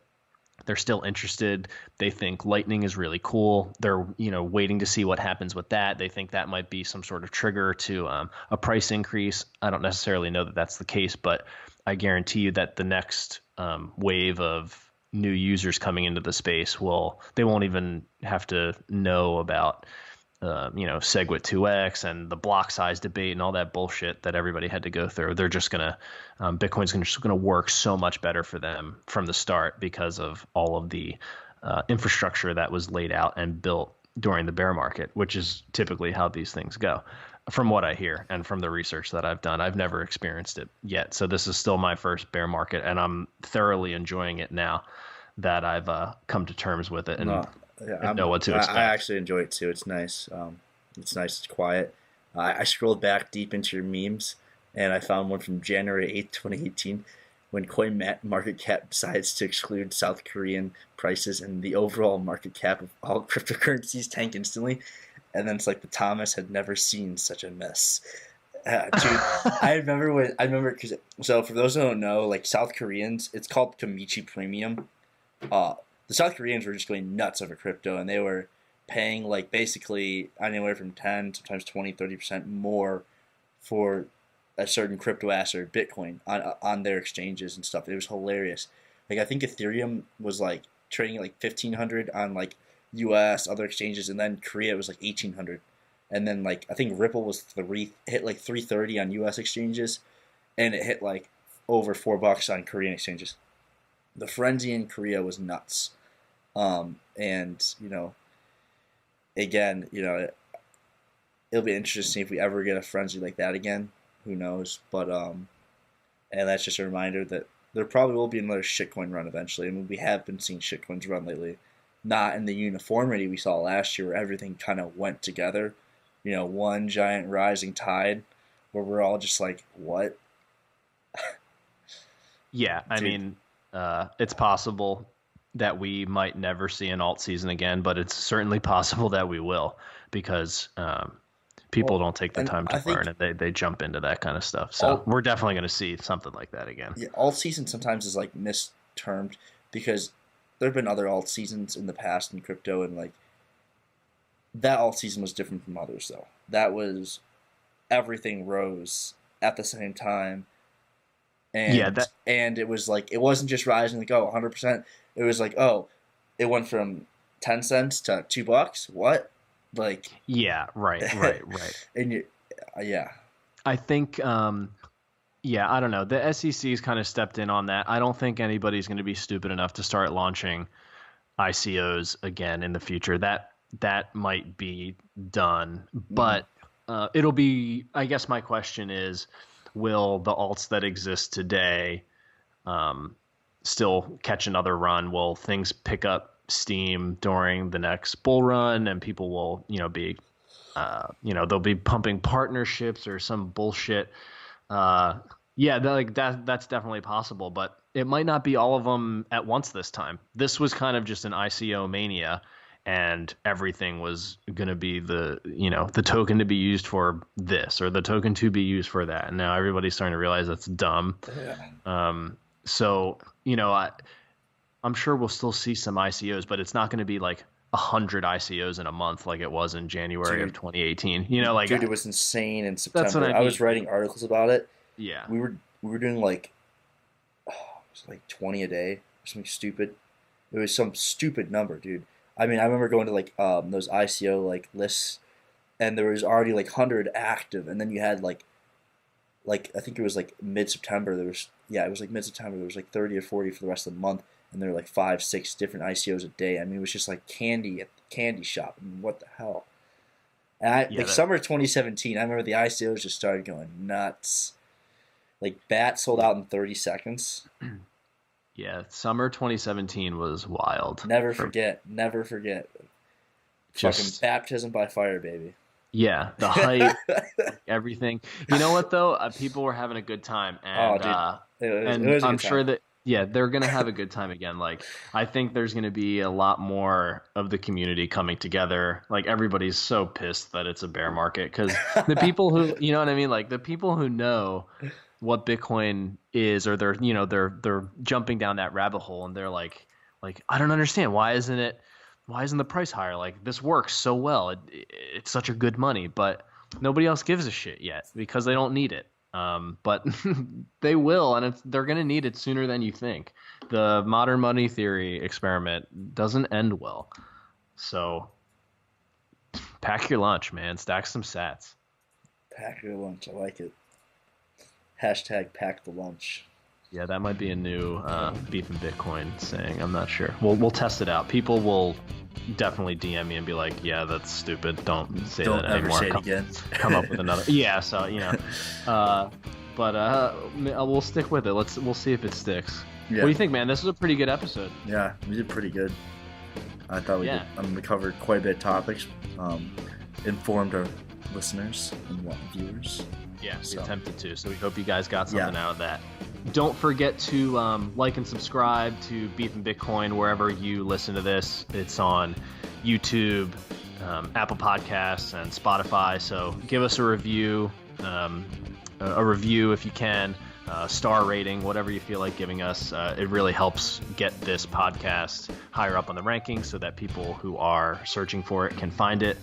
They're still interested. They think Lightning is really cool. They're, waiting to see what happens with that. They think that might be some sort of trigger to a price increase. I don't necessarily know that that's the case, but I guarantee you that the next wave of new users coming into the space they won't even have to know about SegWit 2x and the block size debate and all that bullshit that everybody had to go through. They're just gonna Bitcoin's just gonna work so much better for them from the start because of all of the infrastructure that was laid out and built during the bear market, which is typically how these things go. From what I hear and from the research that I've done, I've never experienced it yet. So this is still my first bear market, and I'm thoroughly enjoying it now that I've come to terms with it and know what to expect. I actually enjoy it too. It's nice. It's nice. It's quiet. I scrolled back deep into your memes, and I found one from January 8th, 2018, when CoinMarketCap decides to exclude South Korean prices and the overall market cap of all cryptocurrencies tank instantly. And then it's like the Thomas had never seen such a mess. Dude, I remember because so for those who don't know, like South Koreans, it's called Kamichi Premium. The South Koreans were just going nuts over crypto, and they were paying like basically anywhere from 10, sometimes 20, 30% more for a certain crypto asset or Bitcoin on their exchanges and stuff. It was hilarious. Like I think Ethereum was like trading at like 1,500 on like US, other exchanges, and then Korea was like 1,800. And then like I think Ripple was hit like 330 on US exchanges, and it hit like over $4 on Korean exchanges. The frenzy in Korea was nuts. And again, it'll be interesting if we ever get a frenzy like that again. Who knows? But and that's just a reminder that there probably will be another shitcoin run eventually. I mean, we have been seeing shitcoins run lately. Not in the uniformity we saw last year where everything kind of went together. One giant rising tide where we're all just like, what? Yeah, I mean, it's possible that we might never see an alt season again, but it's certainly possible that we will because people don't take the time to learn and they jump into that kind of stuff. So we're definitely going to see something like that again. Yeah, alt season sometimes is like mistermed because there have been other alt seasons in the past in crypto, and like that alt season was different from others though. That was everything rose at the same time. And and it was like it wasn't just rising like 100%. It was like it went from 10 cents to $2. What? Like right. And I think I don't know. The SEC's kind of stepped in on that. I don't think anybody's going to be stupid enough to start launching ICOs again in the future. That might be done, but it'll be. I guess my question is, will the alts that exist today still catch another run? Will things pick up steam during the next bull run, and people will, be, they'll be pumping partnerships or some bullshit? That's definitely possible, but it might not be all of them at once this time. This was kind of just an ICO mania, and everything was going to be the token to be used for this or the token to be used for that. And now everybody's starting to realize that's dumb. Yeah. So, I'm sure we'll still see some ICOs, but it's not going to be like 100 ICOs in a month like it was in January of 2018. Dude, it was insane in September. That's what I was writing articles about it. Yeah. We were doing like, it was like 20 a day or something stupid. It was some stupid number, dude. I mean, I remember going to like those ICO like lists, and there was already like 100 active, and then you had like I think it was like mid-September. It was like mid-September. There was like 30 or 40 for the rest of the month, and there were like 5, 6 different ICOs a day. I mean, it was just like candy at the candy shop. I mean, what the hell? And summer 2017, I remember the ICOs just started going nuts. Like BAT sold out in 30 seconds. Yeah, summer 2017 was wild. Never forget. Fucking baptism by fire, baby. Yeah, the hype, everything. You know what though? People were having a good time, and I'm sure that they're gonna have a good time again. Like I think there's gonna be a lot more of the community coming together. Like everybody's so pissed that it's a bear market because the people who, you know what I mean, like the people who know what Bitcoin is, or they're jumping down that rabbit hole and they're like, Like, I don't understand. Why isn't the price higher? Like, this works so well. It's such a good money, but nobody else gives a shit yet because they don't need it. But they will, and they're going to need it sooner than you think. The modern money theory experiment doesn't end well. So pack your lunch, man. Stack some sats. Pack your lunch. I like it. Hashtag pack the lunch. Yeah, that might be a new Beef and Bitcoin saying. I'm not sure. We'll test it out. People will definitely DM me and be like, "Yeah, that's stupid. Don't say that anymore. Don't ever say it again. Come up with another." Yeah, so but we'll stick with it. We'll see if it sticks. Yeah. What do you think, man? This was a pretty good episode. Yeah, we did pretty good. I thought we did. We covered quite a bit of topics. Informed our listeners and viewers. Yeah, we attempted to. So we hope you guys got something out of that. Don't forget to like and subscribe to Beef and Bitcoin wherever you listen to this. It's on YouTube, Apple Podcasts, and Spotify. So give us a review if you can, star rating, whatever you feel like giving us. It really helps get this podcast higher up on the rankings so that people who are searching for it can find it.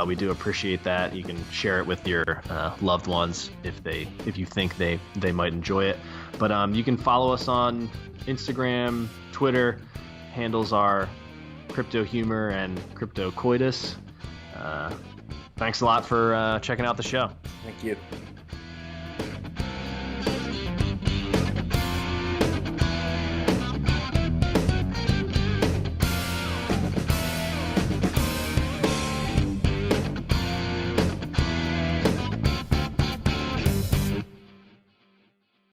We do appreciate that. You can share it with your loved ones if you think they might enjoy it. But you can follow us on Instagram, Twitter. Handles are Crypto Humor and Crypto Coitus. Thanks a lot for checking out the show. Thank you.